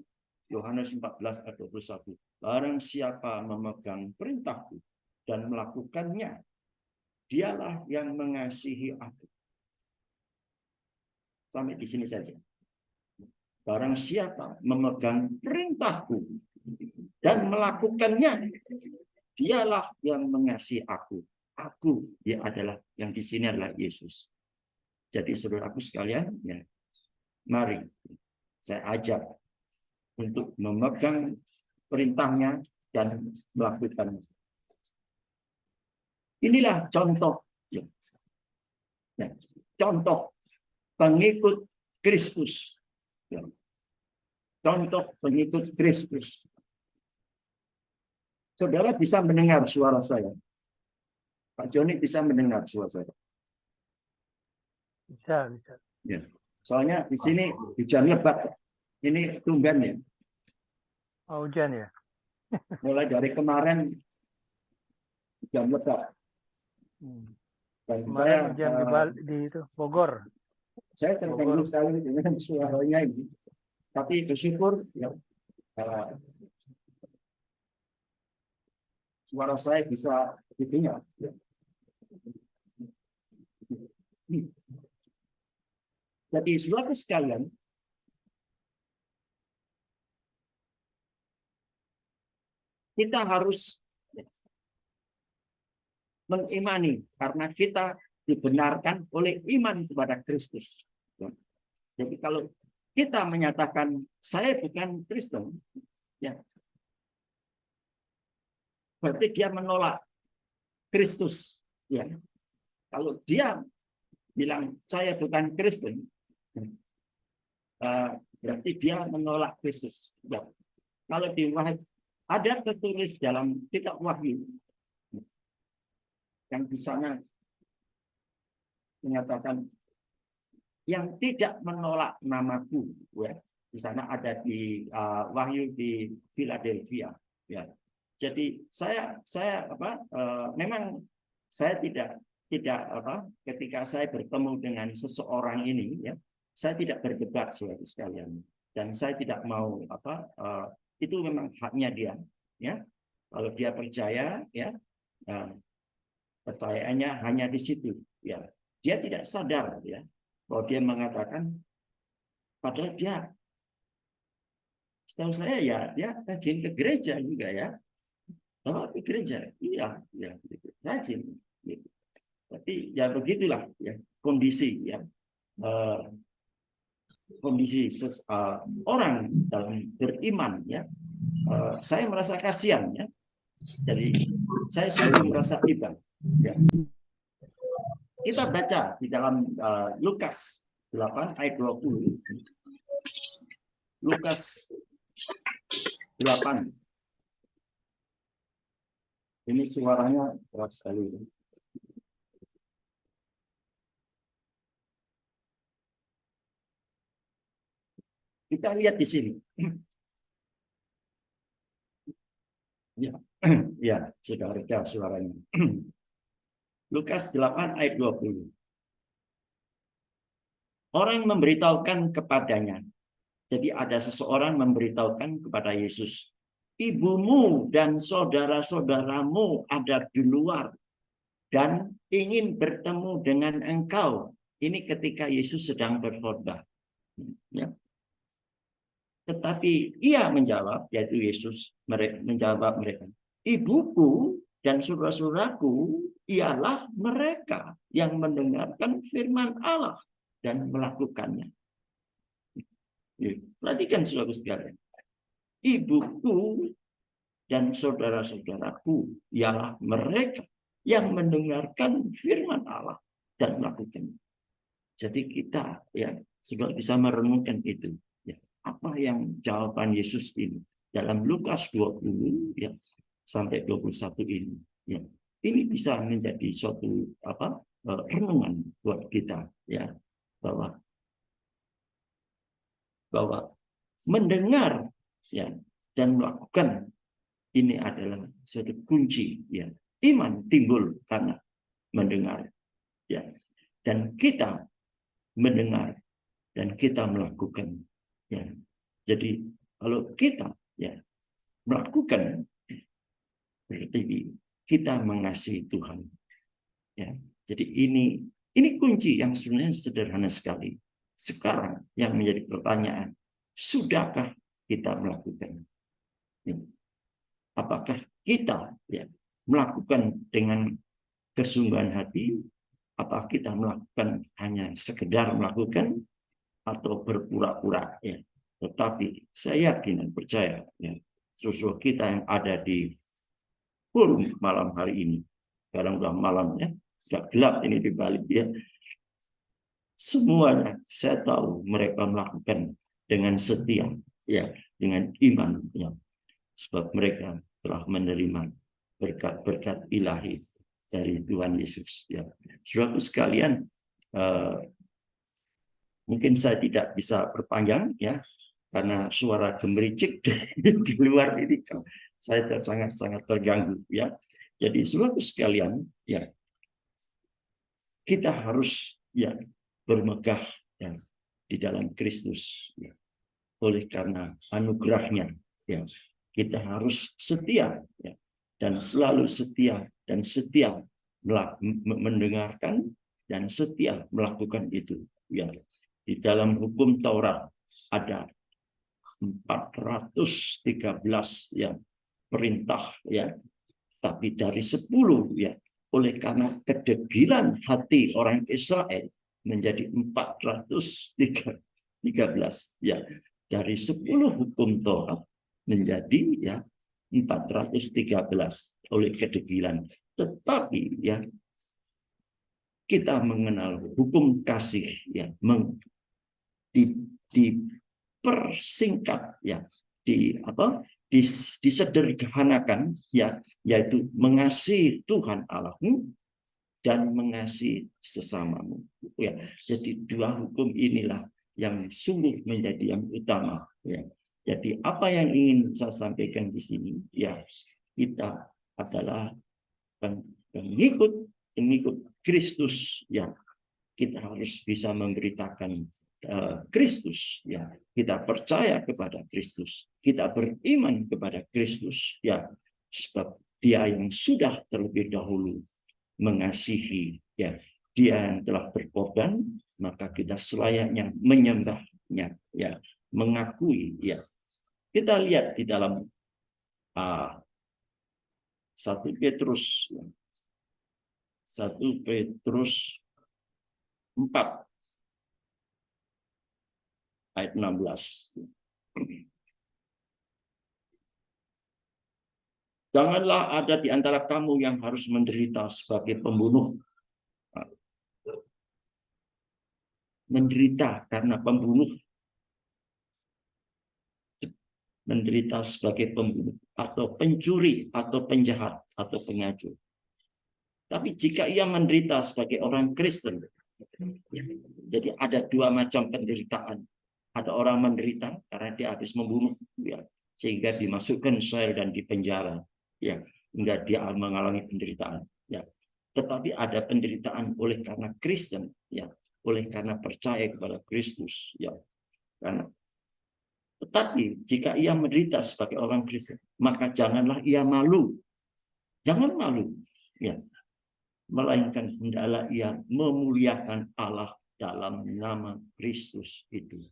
Yohanes 14 ayat 21. Barang siapa memegang perintahku dan melakukannya, dialah yang mengasihi aku. Sampai di sini saja. Barang siapa memegang perintahku dan melakukannya, dialah yang mengasihi aku. Aku, dia adalah, yang di sini adalah Yesus. Jadi saudaraku sekalian, mari saya ajak untuk memegang perintahnya dan melakukannya. Inilah contoh, contoh pengikut Kristus. Contoh pengikut Kristus. Saudara bisa mendengar suara saya. Pak Joni bisa mendengar suara saya. Bisa. Soalnya di sini hujan lebat. Ini tumben ya. Oh, hujan ya? Mulai dari kemarin hujan lebat. Dan Kemarin hujan di itu Bogor. Saya terganggu sekali dengan suaranya ini. Tapi bersyukur suara saya bisa didengar. Jadi saudara sekalian, kita harus mengimani karena kita dibenarkan oleh iman kepada Kristus. Jadi kalau kita menyatakan saya bukan Kristen, berarti dia menolak Kristus. Kalau dia bilang saya bukan Kristen, berarti dia menolak Kristus. Kalau di Wahyu ada tertulis dalam kitab Wahyu yang di sana menyatakan yang tidak menolak namaku. Di sana ada di Wahyu di Philadelphia. Jadi memang saya tidak ketika saya bertemu dengan seseorang ini, saya tidak berdebat, saudara sekalian, dan saya tidak mau itu memang haknya dia, kalau dia percaya, percayaannya hanya di situ, dia tidak sadar, bahwa dia mengatakan padahal dia Setahu saya ya dia rajin ke gereja juga ya. Bawa ke gereja, iya, rajin. Gitu. Tapi ya begitulah ya kondisi ya. Kondisi orang dalam beriman ya. Saya merasa kasihan ya. Jadi saya sungguh merasa iba. Ya. Kita baca di dalam Lukas 8 ayat 20. Lukas 8. Ini suaranya keras sekali. Kita lihat di sini. Ya, ya, sudah reda suaranya. Lukas 8 ayat 20. Orang memberitahukan kepadanya. Jadi ada seseorang memberitahukan kepada Yesus, ibumu dan saudara-saudaramu ada di luar dan ingin bertemu dengan engkau. Ini ketika Yesus sedang berkhotbah. Ya. Tetapi ia menjawab, yaitu Yesus menjawab mereka, ibuku dan saudara-saudaraku ialah mereka yang mendengarkan firman Allah dan melakukannya. Perhatikan saudara sekalian. Ibuku dan saudara-saudaraku ialah mereka yang mendengarkan firman Allah dan melakukannya. Jadi kita ya sudah bisa merenungkan itu. Ya, apa yang jawaban Yesus ini dalam Lukas 20 ya sampai 21 ini. Ya, ini bisa menjadi suatu renungan buat kita ya bahwa mendengar ya dan melakukan ini adalah suatu kunci ya. Iman timbul karena mendengar ya. Dan kita mendengar dan kita melakukan ya. Jadi kalau kita ya melakukan berarti kita mengasihi Tuhan ya. Jadi ini kunci yang sebenarnya sederhana sekali. Sekarang yang menjadi pertanyaan, sudahkah kita melakukan? Apakah kita ya melakukan dengan kesungguhan hati? Apakah kita melakukan hanya sekedar melakukan atau berpura-pura? Ya. Tetapi saya yakin dan percaya ya, sesuatu kita yang ada di forum malam hari ini, sekarang sudah malam ya, sudah gelap ini di balik ya. Semuanya saya tahu mereka melakukan dengan setia ya, dengan iman ya. Sebab mereka telah menerima berkat-berkat ilahi dari Tuhan Yesus ya. Saudaraku sekalian, mungkin saya tidak bisa berpanjang ya karena suara gemericik di luar ini saya sangat terganggu ya. Jadi saudaraku sekalian ya, kita harus ya bermegah ya, di dalam Kristus ya. Oleh karena anugerahnya ya, kita harus setia ya, dan selalu setia dan setia mendengarkan dan setia melakukan itu ya. Di dalam hukum Taurat ada 413 ya perintah ya, tapi dari 10 ya oleh karena kedegilan hati orang Israel menjadi 413 ya, dari 10 hukum Taurat menjadi ya 413 oleh kedegilan. Tetapi ya kita mengenal hukum kasih ya dipersingkat ya, disederhanakan ya, yaitu mengasihi Tuhan Allahmu dan mengasihi sesamamu ya. Jadi dua hukum inilah yang sungguh menjadi yang utama ya. Jadi apa yang ingin saya sampaikan di sini ya, kita adalah pengikut Kristus ya. Kita harus bisa memberitakan Kristus ya. Kita percaya kepada Kristus, kita beriman kepada Kristus ya, sebab Dia yang sudah terlebih dahulu mengasihi ya, Dia yang telah berkorban, maka kita selayaknya menyembahnya ya, mengakui ya Kita lihat di dalam 1 Petrus 4 ayat 16. Janganlah ada di antara kamu yang harus menderita sebagai pembunuh. Menderita karena pembunuh. Menderita sebagai pembunuh atau pencuri atau penjahat atau pengacur. Tapi jika ia menderita sebagai orang Kristen, jadi ada dua macam penderitaan. Ada orang menderita karena dia habis membunuh, ya, sehingga dimasukkan sel dan dipenjara, ya, hingga dia mengalami penderitaan. Ya. Tetapi ada penderitaan oleh karena Kristen, ya, oleh karena percaya kepada Kristus, ya. Tetapi jika ia menderita sebagai orang Kristen, maka janganlah ia malu. Jangan malu, ya. Melainkan hendaklah ia memuliakan Allah dalam nama Kristus itu.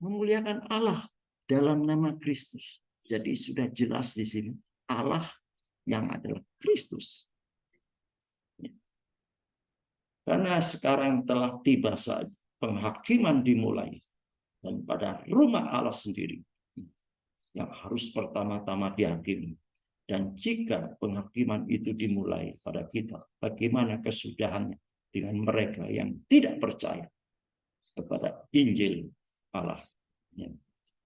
Memuliakan Allah dalam nama Kristus. Jadi sudah jelas di sini Allah yang adalah Kristus. Karena sekarang telah tiba saat penghakiman dimulai. Dan pada rumah Allah sendiri yang harus pertama-tama dihakimi. Dan jika penghakiman itu dimulai pada kita, bagaimana kesudahannya dengan mereka yang tidak percaya kepada Injil Allah. Ya.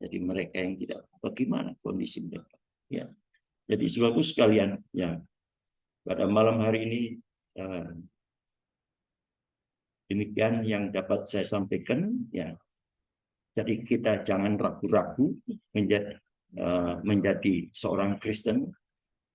Jadi mereka yang tidak, bagaimana kondisi mereka? Ya. Jadi saudaraku sekalian, ya, pada malam hari ini demikian yang dapat saya sampaikan. Ya. Jadi kita jangan ragu-ragu menjadi seorang Kristen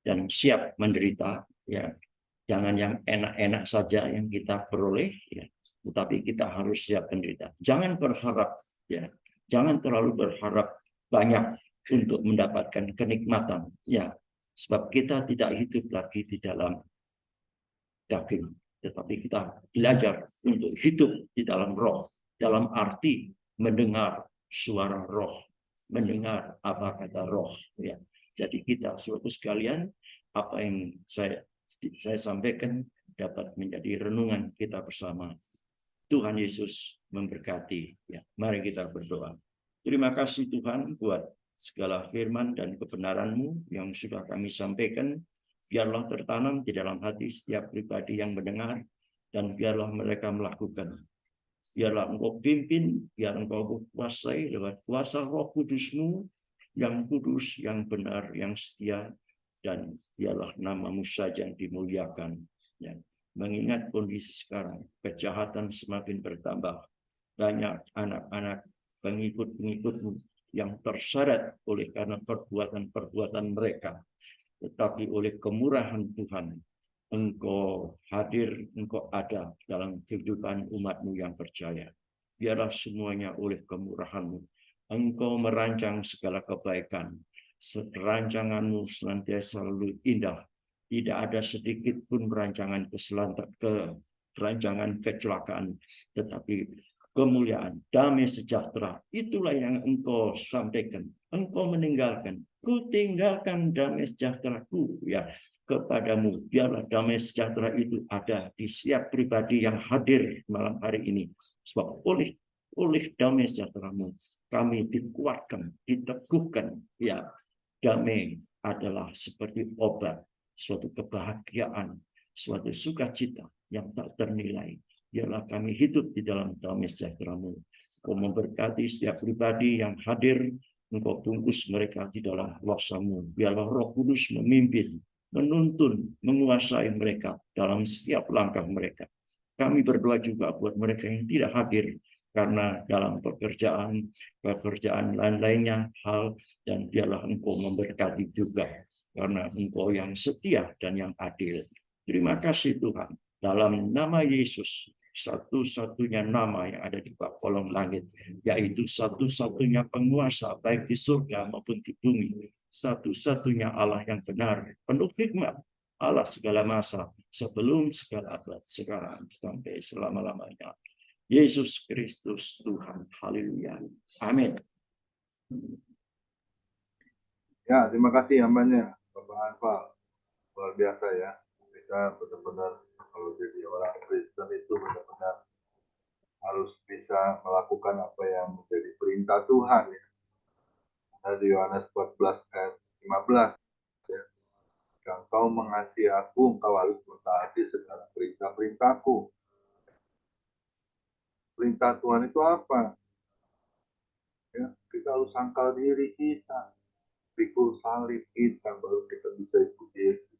dan siap menderita. Ya. Jangan yang enak-enak saja yang kita peroleh, ya. Tetapi kita harus siap menderita. Jangan berharap, ya. Jangan terlalu berharap banyak untuk mendapatkan kenikmatan, ya, sebab kita tidak hidup lagi di dalam daging, tetapi kita belajar untuk hidup di dalam roh, dalam arti mendengar suara roh, mendengar apa kata roh, ya. Jadi kita saudara sekalian, apa yang saya sampaikan dapat menjadi renungan kita bersama. Tuhan Yesus memberkati. Ya, mari kita berdoa. Terima kasih Tuhan buat segala firman dan kebenaran-Mu yang sudah kami sampaikan. Biarlah tertanam di dalam hati setiap pribadi yang mendengar dan biarlah mereka melakukan. Biarlah Engkau pimpin, biar Engkau kuasai lewat kuasa Roh Kudus-Mu yang kudus, yang benar, yang setia, dan biarlah nama-Mu saja yang dimuliakan. Ya. Mengingat kondisi sekarang, kejahatan semakin bertambah. Banyak anak-anak pengikut-pengikut-Mu yang terseret oleh karena perbuatan-perbuatan mereka. Tetapi oleh kemurahan Tuhan, Engkau hadir, Engkau ada dalam kehidupan umat-Mu yang percaya. Biarlah semuanya oleh kemurahan-Mu. Engkau merancang segala kebaikan. Rancangan-Mu senantiasa selalu indah. Tidak ada sedikit pun rancangan rancangan kecelakaan, tetapi kemuliaan, damai sejahtera. Itulah yang Engkau sampaikan. Engkau meninggalkan. Ku tinggalkan damai sejahtera-Ku, ya, kepadamu. Biarlah damai sejahtera itu ada di setiap pribadi yang hadir malam hari ini. Sebab oleh damai sejahtera-Mu kami dikuatkan, diteguhkan. Ya, damai adalah seperti obat, suatu kebahagiaan, suatu sukacita yang tak ternilai. Biarlah kami hidup di dalam damai sejahtera-Mu. Engkau memberkati setiap pribadi yang hadir. Engkau bungkus mereka di dalam kuasa-Mu. Biarlah Roh Kudus memimpin, menuntun, menguasai mereka dalam setiap langkah mereka. Kami berdoa juga buat mereka yang tidak hadir karena dalam pekerjaan lain-lainnya hal, dan biarlah Engkau memberkati juga karena Engkau yang setia dan yang adil. Terima kasih Tuhan. Dalam nama Yesus, satu-satunya nama yang ada di bawah kolong langit, yaitu satu-satunya penguasa baik di surga maupun di bumi, satu-satunya Allah yang benar, penuh hikmat, Allah segala masa, sebelum segala abad, sekarang sampai selama-lamanya. Yesus Kristus Tuhan. Haleluya. Amin. Ya, terima kasih hambanya, Bapak Anfal. Luar biasa ya. Kita benar-benar kalau jadi orang Kristen itu benar-benar harus bisa melakukan apa yang menjadi perintah Tuhan ya. Di Yohanes 14 ayat 15 ya. Jika engkau mengasihi aku, engkau harus mentaati segala perintah-perintahku. Perintah Tuhan itu apa? Ya, kita harus sangkal diri kita, pikul salib kita, baru kita bisa ikut Yesus.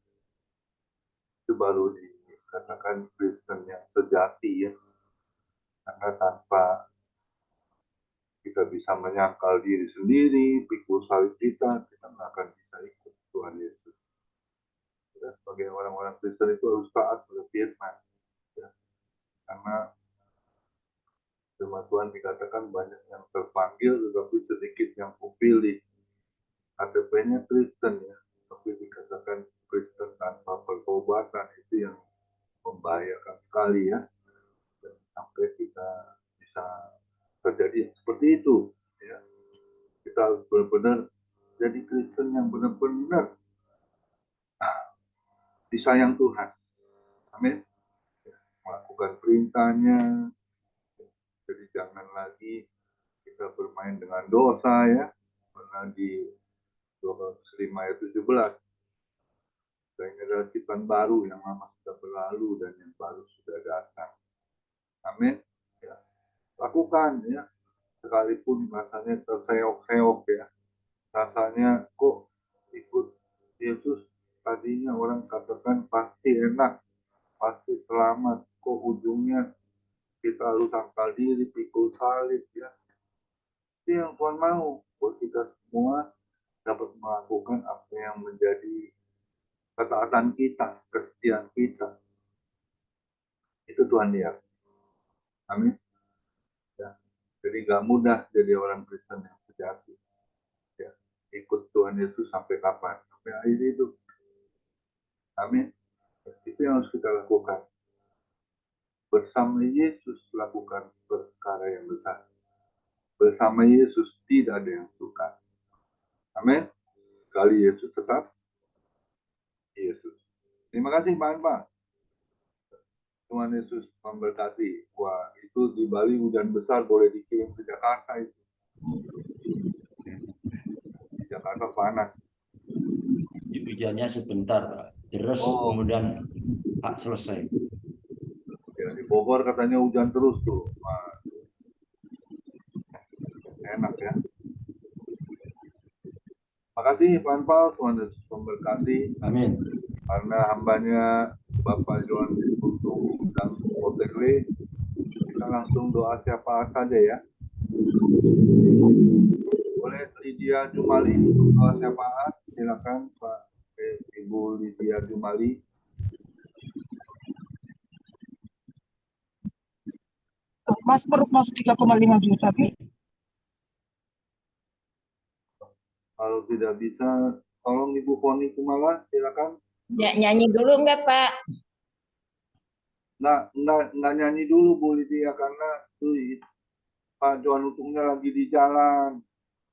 Itu baru dikatakan Kristen yang sejati ya. Karena tanpa kita bisa menyangkal diri sendiri, pikul salib kita nggak akan bisa ikut Tuhan Yesus. Ya, sebagai orang-orang Kristen itu harus taat pada firman. Ya. Karena firman Tuhan dikatakan banyak yang terpanggil, tetapi sedikit yang kupilih. KTP-nya Kristen ya, tapi dikatakan Kristen tanpa pertobatan itu yang membahayakan sekali ya. Dan sampai kita bisa terjadi seperti itu ya. Kita harus benar-benar jadi Kristen yang benar-benar disayang Tuhan. Amin. Ya, melakukan perintahnya. Jadi jangan lagi kita bermain dengan dosa ya. Karena di 5 ayat 17 dan ini adalah ciptaan baru, yang lama sudah berlalu dan yang baru sudah datang. Amin. Ya. Lakukan ya. Sekalipun rasanya terseok-seok ya. Rasanya kok ikut Yesus tadinya orang katakan pasti enak, pasti selamat. Kok ujungnya kita harus sangkal diri, pikul salib ya. Itu yang Tuhan mau. Buat kita semua dapat melakukan apa yang menjadi ketaatan kita, kesetiaan kita. Itu Tuhan lihat. Amin. Ya. Jadi gak mudah jadi orang Kristen yang sejati. Ya. Ikut Tuhan Yesus sampai kapan? Sampai akhir hidup. Amin. Itu yang harus kita lakukan. Bersama Yesus lakukan perkara yang besar. Bersama Yesus tidak ada yang suka. Amin. Sekali Yesus tetap Yesus. Terima kasih Pak. Tuhan Yesus memberkati. Wah, itu di Bali hujan besar boleh dikirim ke Jakarta itu. Di Jakarta panas. Hujannya sebentar, Pak. Terus kemudian selesai. Ya, di Bogor katanya hujan terus tuh. Wah, enak ya. Makasih Pak Anfal, Tuhan Yesus memberkati. Amin. Karena hambanya Bapak Johan Diputu dan Otekle, kita langsung doa syafaat saja ya. Boleh Lydia Jumali untuk doa syafaat, silakan Pak Ibu Lydia Jumali. Mas baru masuk 3,5 juta, Pi. Kalau tidak bisa, tolong Ibu Poni Kumala, silakan. Nyanyi dulu enggak, Pak? Nggak nyanyi dulu Bu Lydia karena Pak Johan Utungnya lagi di jalan.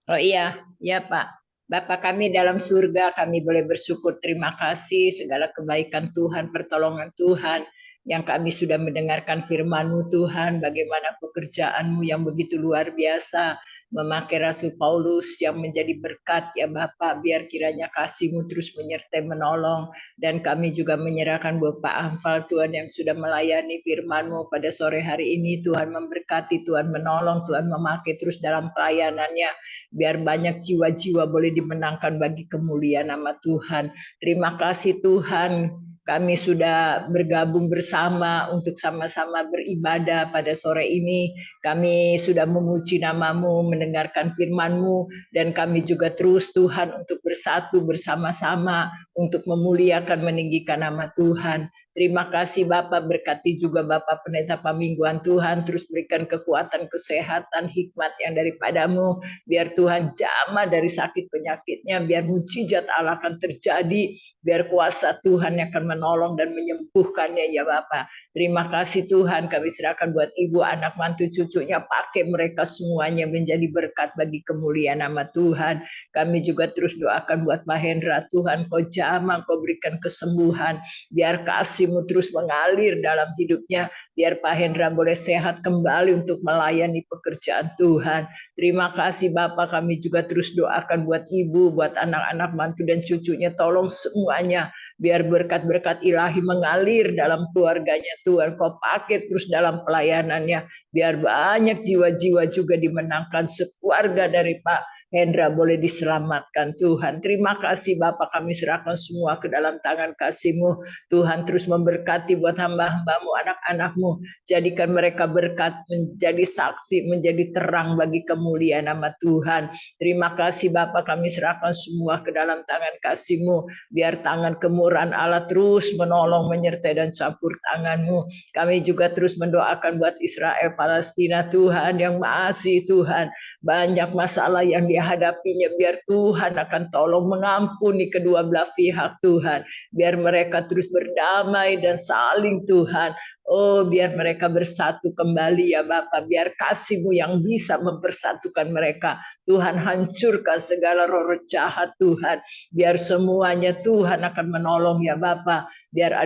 Oh iya, ya Pak. Bapa kami dalam surga, kami boleh bersyukur, terima kasih segala kebaikan Tuhan, pertolongan Tuhan, yang kami sudah mendengarkan firman-Mu Tuhan, bagaimana pekerjaan-Mu yang begitu luar biasa, memakai Rasul Paulus yang menjadi berkat ya Bapak, biar kiranya kasih-Mu terus menyertai menolong, dan kami juga menyerahkan Bapak Anfal Tuhan yang sudah melayani firman-Mu pada sore hari ini, Tuhan memberkati, Tuhan menolong, Tuhan memakai terus dalam pelayanannya, biar banyak jiwa-jiwa boleh dimenangkan bagi kemuliaan nama Tuhan. Terima kasih Tuhan, kami sudah bergabung bersama untuk sama-sama beribadah pada sore ini. Kami sudah memuji nama-Mu, mendengarkan firman-Mu, dan kami juga terus Tuhan untuk bersatu bersama-sama untuk memuliakan, meninggikan nama Tuhan. Terima kasih Bapak, berkati juga Bapak Pendeta Pamingguan Tuhan, terus berikan kekuatan, kesehatan, hikmat yang daripada-Mu, biar Tuhan jamah dari sakit penyakitnya, biar mujizat Allah akan terjadi, biar kuasa Tuhan yang akan menolong dan menyembuhkannya ya Bapak. Terima kasih Tuhan, kami serahkan buat ibu, anak, mantu, cucunya, pakai mereka semuanya menjadi berkat bagi kemuliaan nama Tuhan. Kami juga terus doakan buat Pak Hendra, Tuhan kau jamah, kau berikan kesembuhan, biar kasih-Mu terus mengalir dalam hidupnya, biar Pak Hendra boleh sehat kembali untuk melayani pekerjaan Tuhan. Terima kasih Bapak, kami juga terus doakan buat ibu, buat anak-anak, mantu dan cucunya, tolong semuanya biar berkat-berkat ilahi mengalir dalam keluarganya Tuhan. Kau pakai terus dalam pelayanannya, biar banyak jiwa-jiwa juga dimenangkan, sekeluarga dari Pak Hendra boleh diselamatkan Tuhan. Terima kasih Bapak, kami serahkan semua ke dalam tangan kasih-Mu. Tuhan terus memberkati buat hamba-hamba-Mu, anak-anak-Mu. Jadikan mereka berkat, menjadi saksi, menjadi terang bagi kemuliaan nama Tuhan. Terima kasih Bapak, kami serahkan semua ke dalam tangan kasih-Mu. Biar tangan kemurahan Allah terus menolong, menyertai dan campur tangan-Mu. Kami juga terus mendoakan buat Israel, Palestina Tuhan, yang masih Tuhan banyak masalah yang dihadapinya, biar Tuhan akan tolong mengampuni kedua belah pihak Tuhan, biar mereka terus berdamai dan saling Tuhan. Oh, biar mereka bersatu kembali ya Bapak, biar kasih-Mu yang bisa mempersatukan mereka. Tuhan hancurkan segala roh jahat Tuhan, biar semuanya Tuhan akan menolong ya Bapak, biar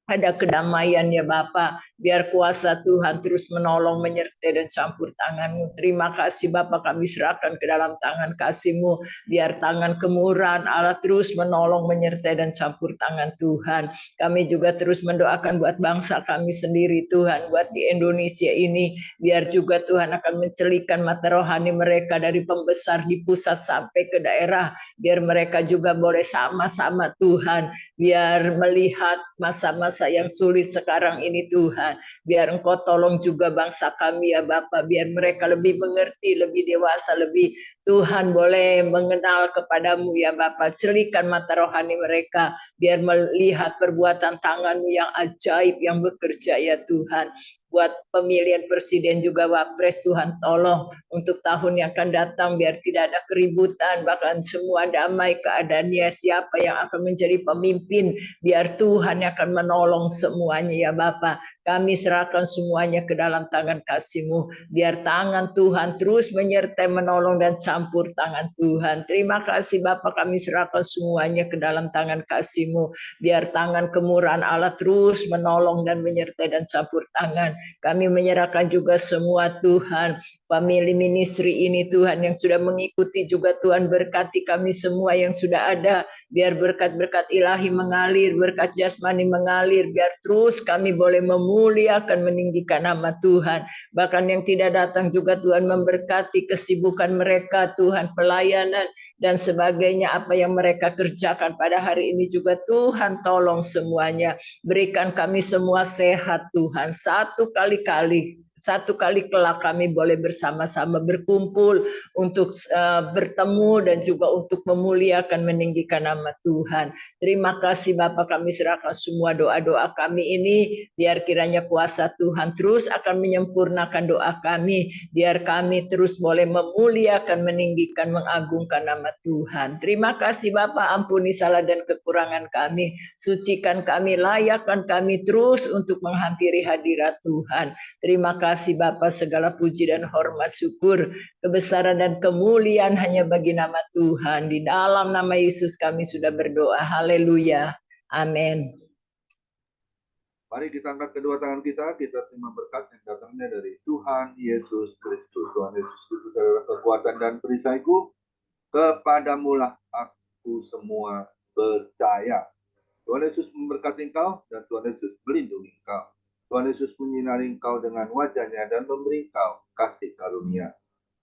ada kedamaian ya Bapak, biar kuasa Tuhan terus menolong, menyertai dan campur tangan-Mu. Terima kasih Bapak, kami serahkan ke dalam tangan kasih-Mu, biar tangan kemurahan Allah terus menolong, menyertai dan campur tangan Tuhan. Kami juga terus mendoakan buat bangsa kami sendiri Tuhan, buat di Indonesia ini, biar juga Tuhan akan mencelikan mata rohani mereka dari pembesar di pusat sampai ke daerah, biar mereka juga boleh sama-sama Tuhan, biar melihat masa-masa yang sulit sekarang ini Tuhan. Biar Engkau tolong juga bangsa kami ya Bapak, biar mereka lebih mengerti, lebih dewasa, lebih Tuhan boleh mengenal kepadamu ya Bapak. Celikan mata rohani mereka, biar melihat perbuatan tangan-Mu yang ajaib yang bekerja ya Tuhan. Buat pemilihan presiden juga wapres Tuhan, tolong untuk tahun yang akan datang biar tidak ada keributan, bahkan semua damai keadaannya. Siapa yang akan menjadi pemimpin, biar Tuhan yang akan menolong semuanya ya Bapak. Kami serahkan semuanya ke dalam tangan kasih-Mu, biar tangan Tuhan terus menyertai, menolong dan campur tangan Tuhan. Terima kasih Bapak, kami serahkan semuanya ke dalam tangan kasih-Mu, biar tangan kemurahan Allah terus menolong dan menyertai dan campur tangan. Kami menyerahkan juga semua Tuhan, family ministry ini Tuhan yang sudah mengikuti juga Tuhan, berkati kami semua yang sudah ada, biar berkat-berkat ilahi mengalir, berkat jasmani mengalir, biar terus kami boleh memuliakan, meninggikan nama Tuhan. Bahkan yang tidak datang juga Tuhan memberkati kesibukan mereka Tuhan, pelayanan dan sebagainya, apa yang mereka kerjakan pada hari ini juga Tuhan tolong semuanya. Berikan kami semua sehat Tuhan, satu kali kelak kami boleh bersama-sama berkumpul untuk bertemu dan juga untuk memuliakan, meninggikan nama Tuhan. Terima kasih Bapak, kami serahkan semua doa-doa kami ini, biar kiranya kuasa Tuhan terus akan menyempurnakan doa kami, biar kami terus boleh memuliakan, meninggikan, mengagungkan nama Tuhan. Terima kasih Bapak, ampuni salah dan kekurangan kami, sucikan kami, layakkan kami terus untuk menghampiri hadirat Tuhan. Terima kasih Bapa, segala puji dan hormat syukur, kebesaran dan kemuliaan hanya bagi nama Tuhan. Di dalam nama Yesus kami sudah berdoa. Haleluya. Amin. Mari kita angkat kedua tangan kita terima berkat yang datangnya dari Tuhan Yesus Kristus. Tuhan Yesus Kristus adalah kekuatan dan perisaiku, kepadamulah aku semua percaya. Tuhan Yesus memberkati engkau dan Tuhan Yesus melindungi engkau. Tuhan Yesus menyinari engkau dengan wajahnya dan memberi engkau kasih karunia.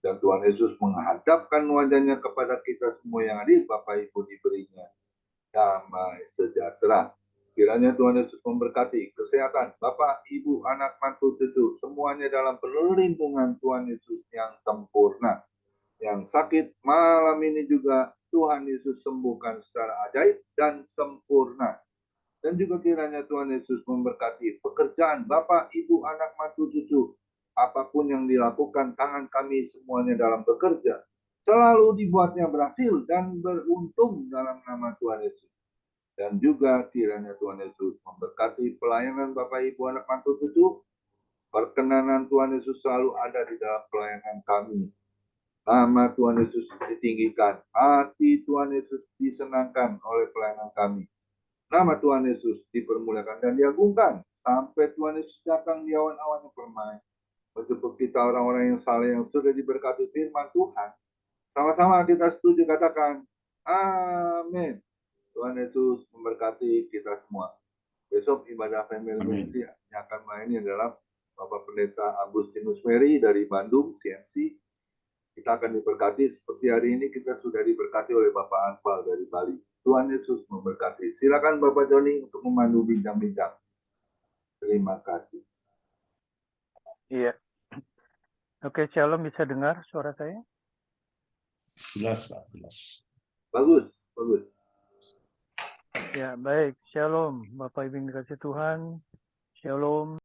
Dan Tuhan Yesus menghadapkan wajahnya kepada kita semua yang hadir, Bapak Ibu, diberinya damai sejahtera. Kiranya Tuhan Yesus memberkati kesehatan Bapak, Ibu, anak, mantu, cucu, semuanya dalam perlindungan Tuhan Yesus yang sempurna. Yang sakit malam ini juga Tuhan Yesus sembuhkan secara ajaib dan sempurna. Dan juga kiranya Tuhan Yesus memberkati pekerjaan Bapak, Ibu, anak, mantu, cucu. Apapun yang dilakukan tangan kami semuanya dalam bekerja, selalu dibuatnya berhasil dan beruntung dalam nama Tuhan Yesus. Dan juga kiranya Tuhan Yesus memberkati pelayanan Bapak Ibu anak mantu cucu. Perkenanan Tuhan Yesus selalu ada di dalam pelayanan kami. Nama Tuhan Yesus ditinggikan. Hati Tuhan Yesus disenangkan oleh pelayanan kami. Nama Tuhan Yesus dipermuliakan dan diagungkan. Sampai Tuhan Yesus datang di awan-awan yang permai. Menjemput kita orang-orang yang saleh yang sudah diberkati firman Tuhan. Sama-sama kita setuju katakan. Amin. Tuhan Yesus memberkati kita semua. Besok ibadah family ministry yang akan melayani adalah Bapak Pendeta Agustinus Mary dari Bandung, CMC. Kita akan diberkati seperti hari ini kita sudah diberkati oleh Bapak Anfal dari Bali. Tuhan Yesus memberkati. Silakan Bapak Joni untuk memandu bincang-bincang. Terima kasih. Iya. Oke, Shalom, bisa dengar suara saya? Jelas, Pak, jelas. Bagus, bagus. Ya, baik. Shalom, Bapak Ibu yang dikasih Tuhan. Shalom.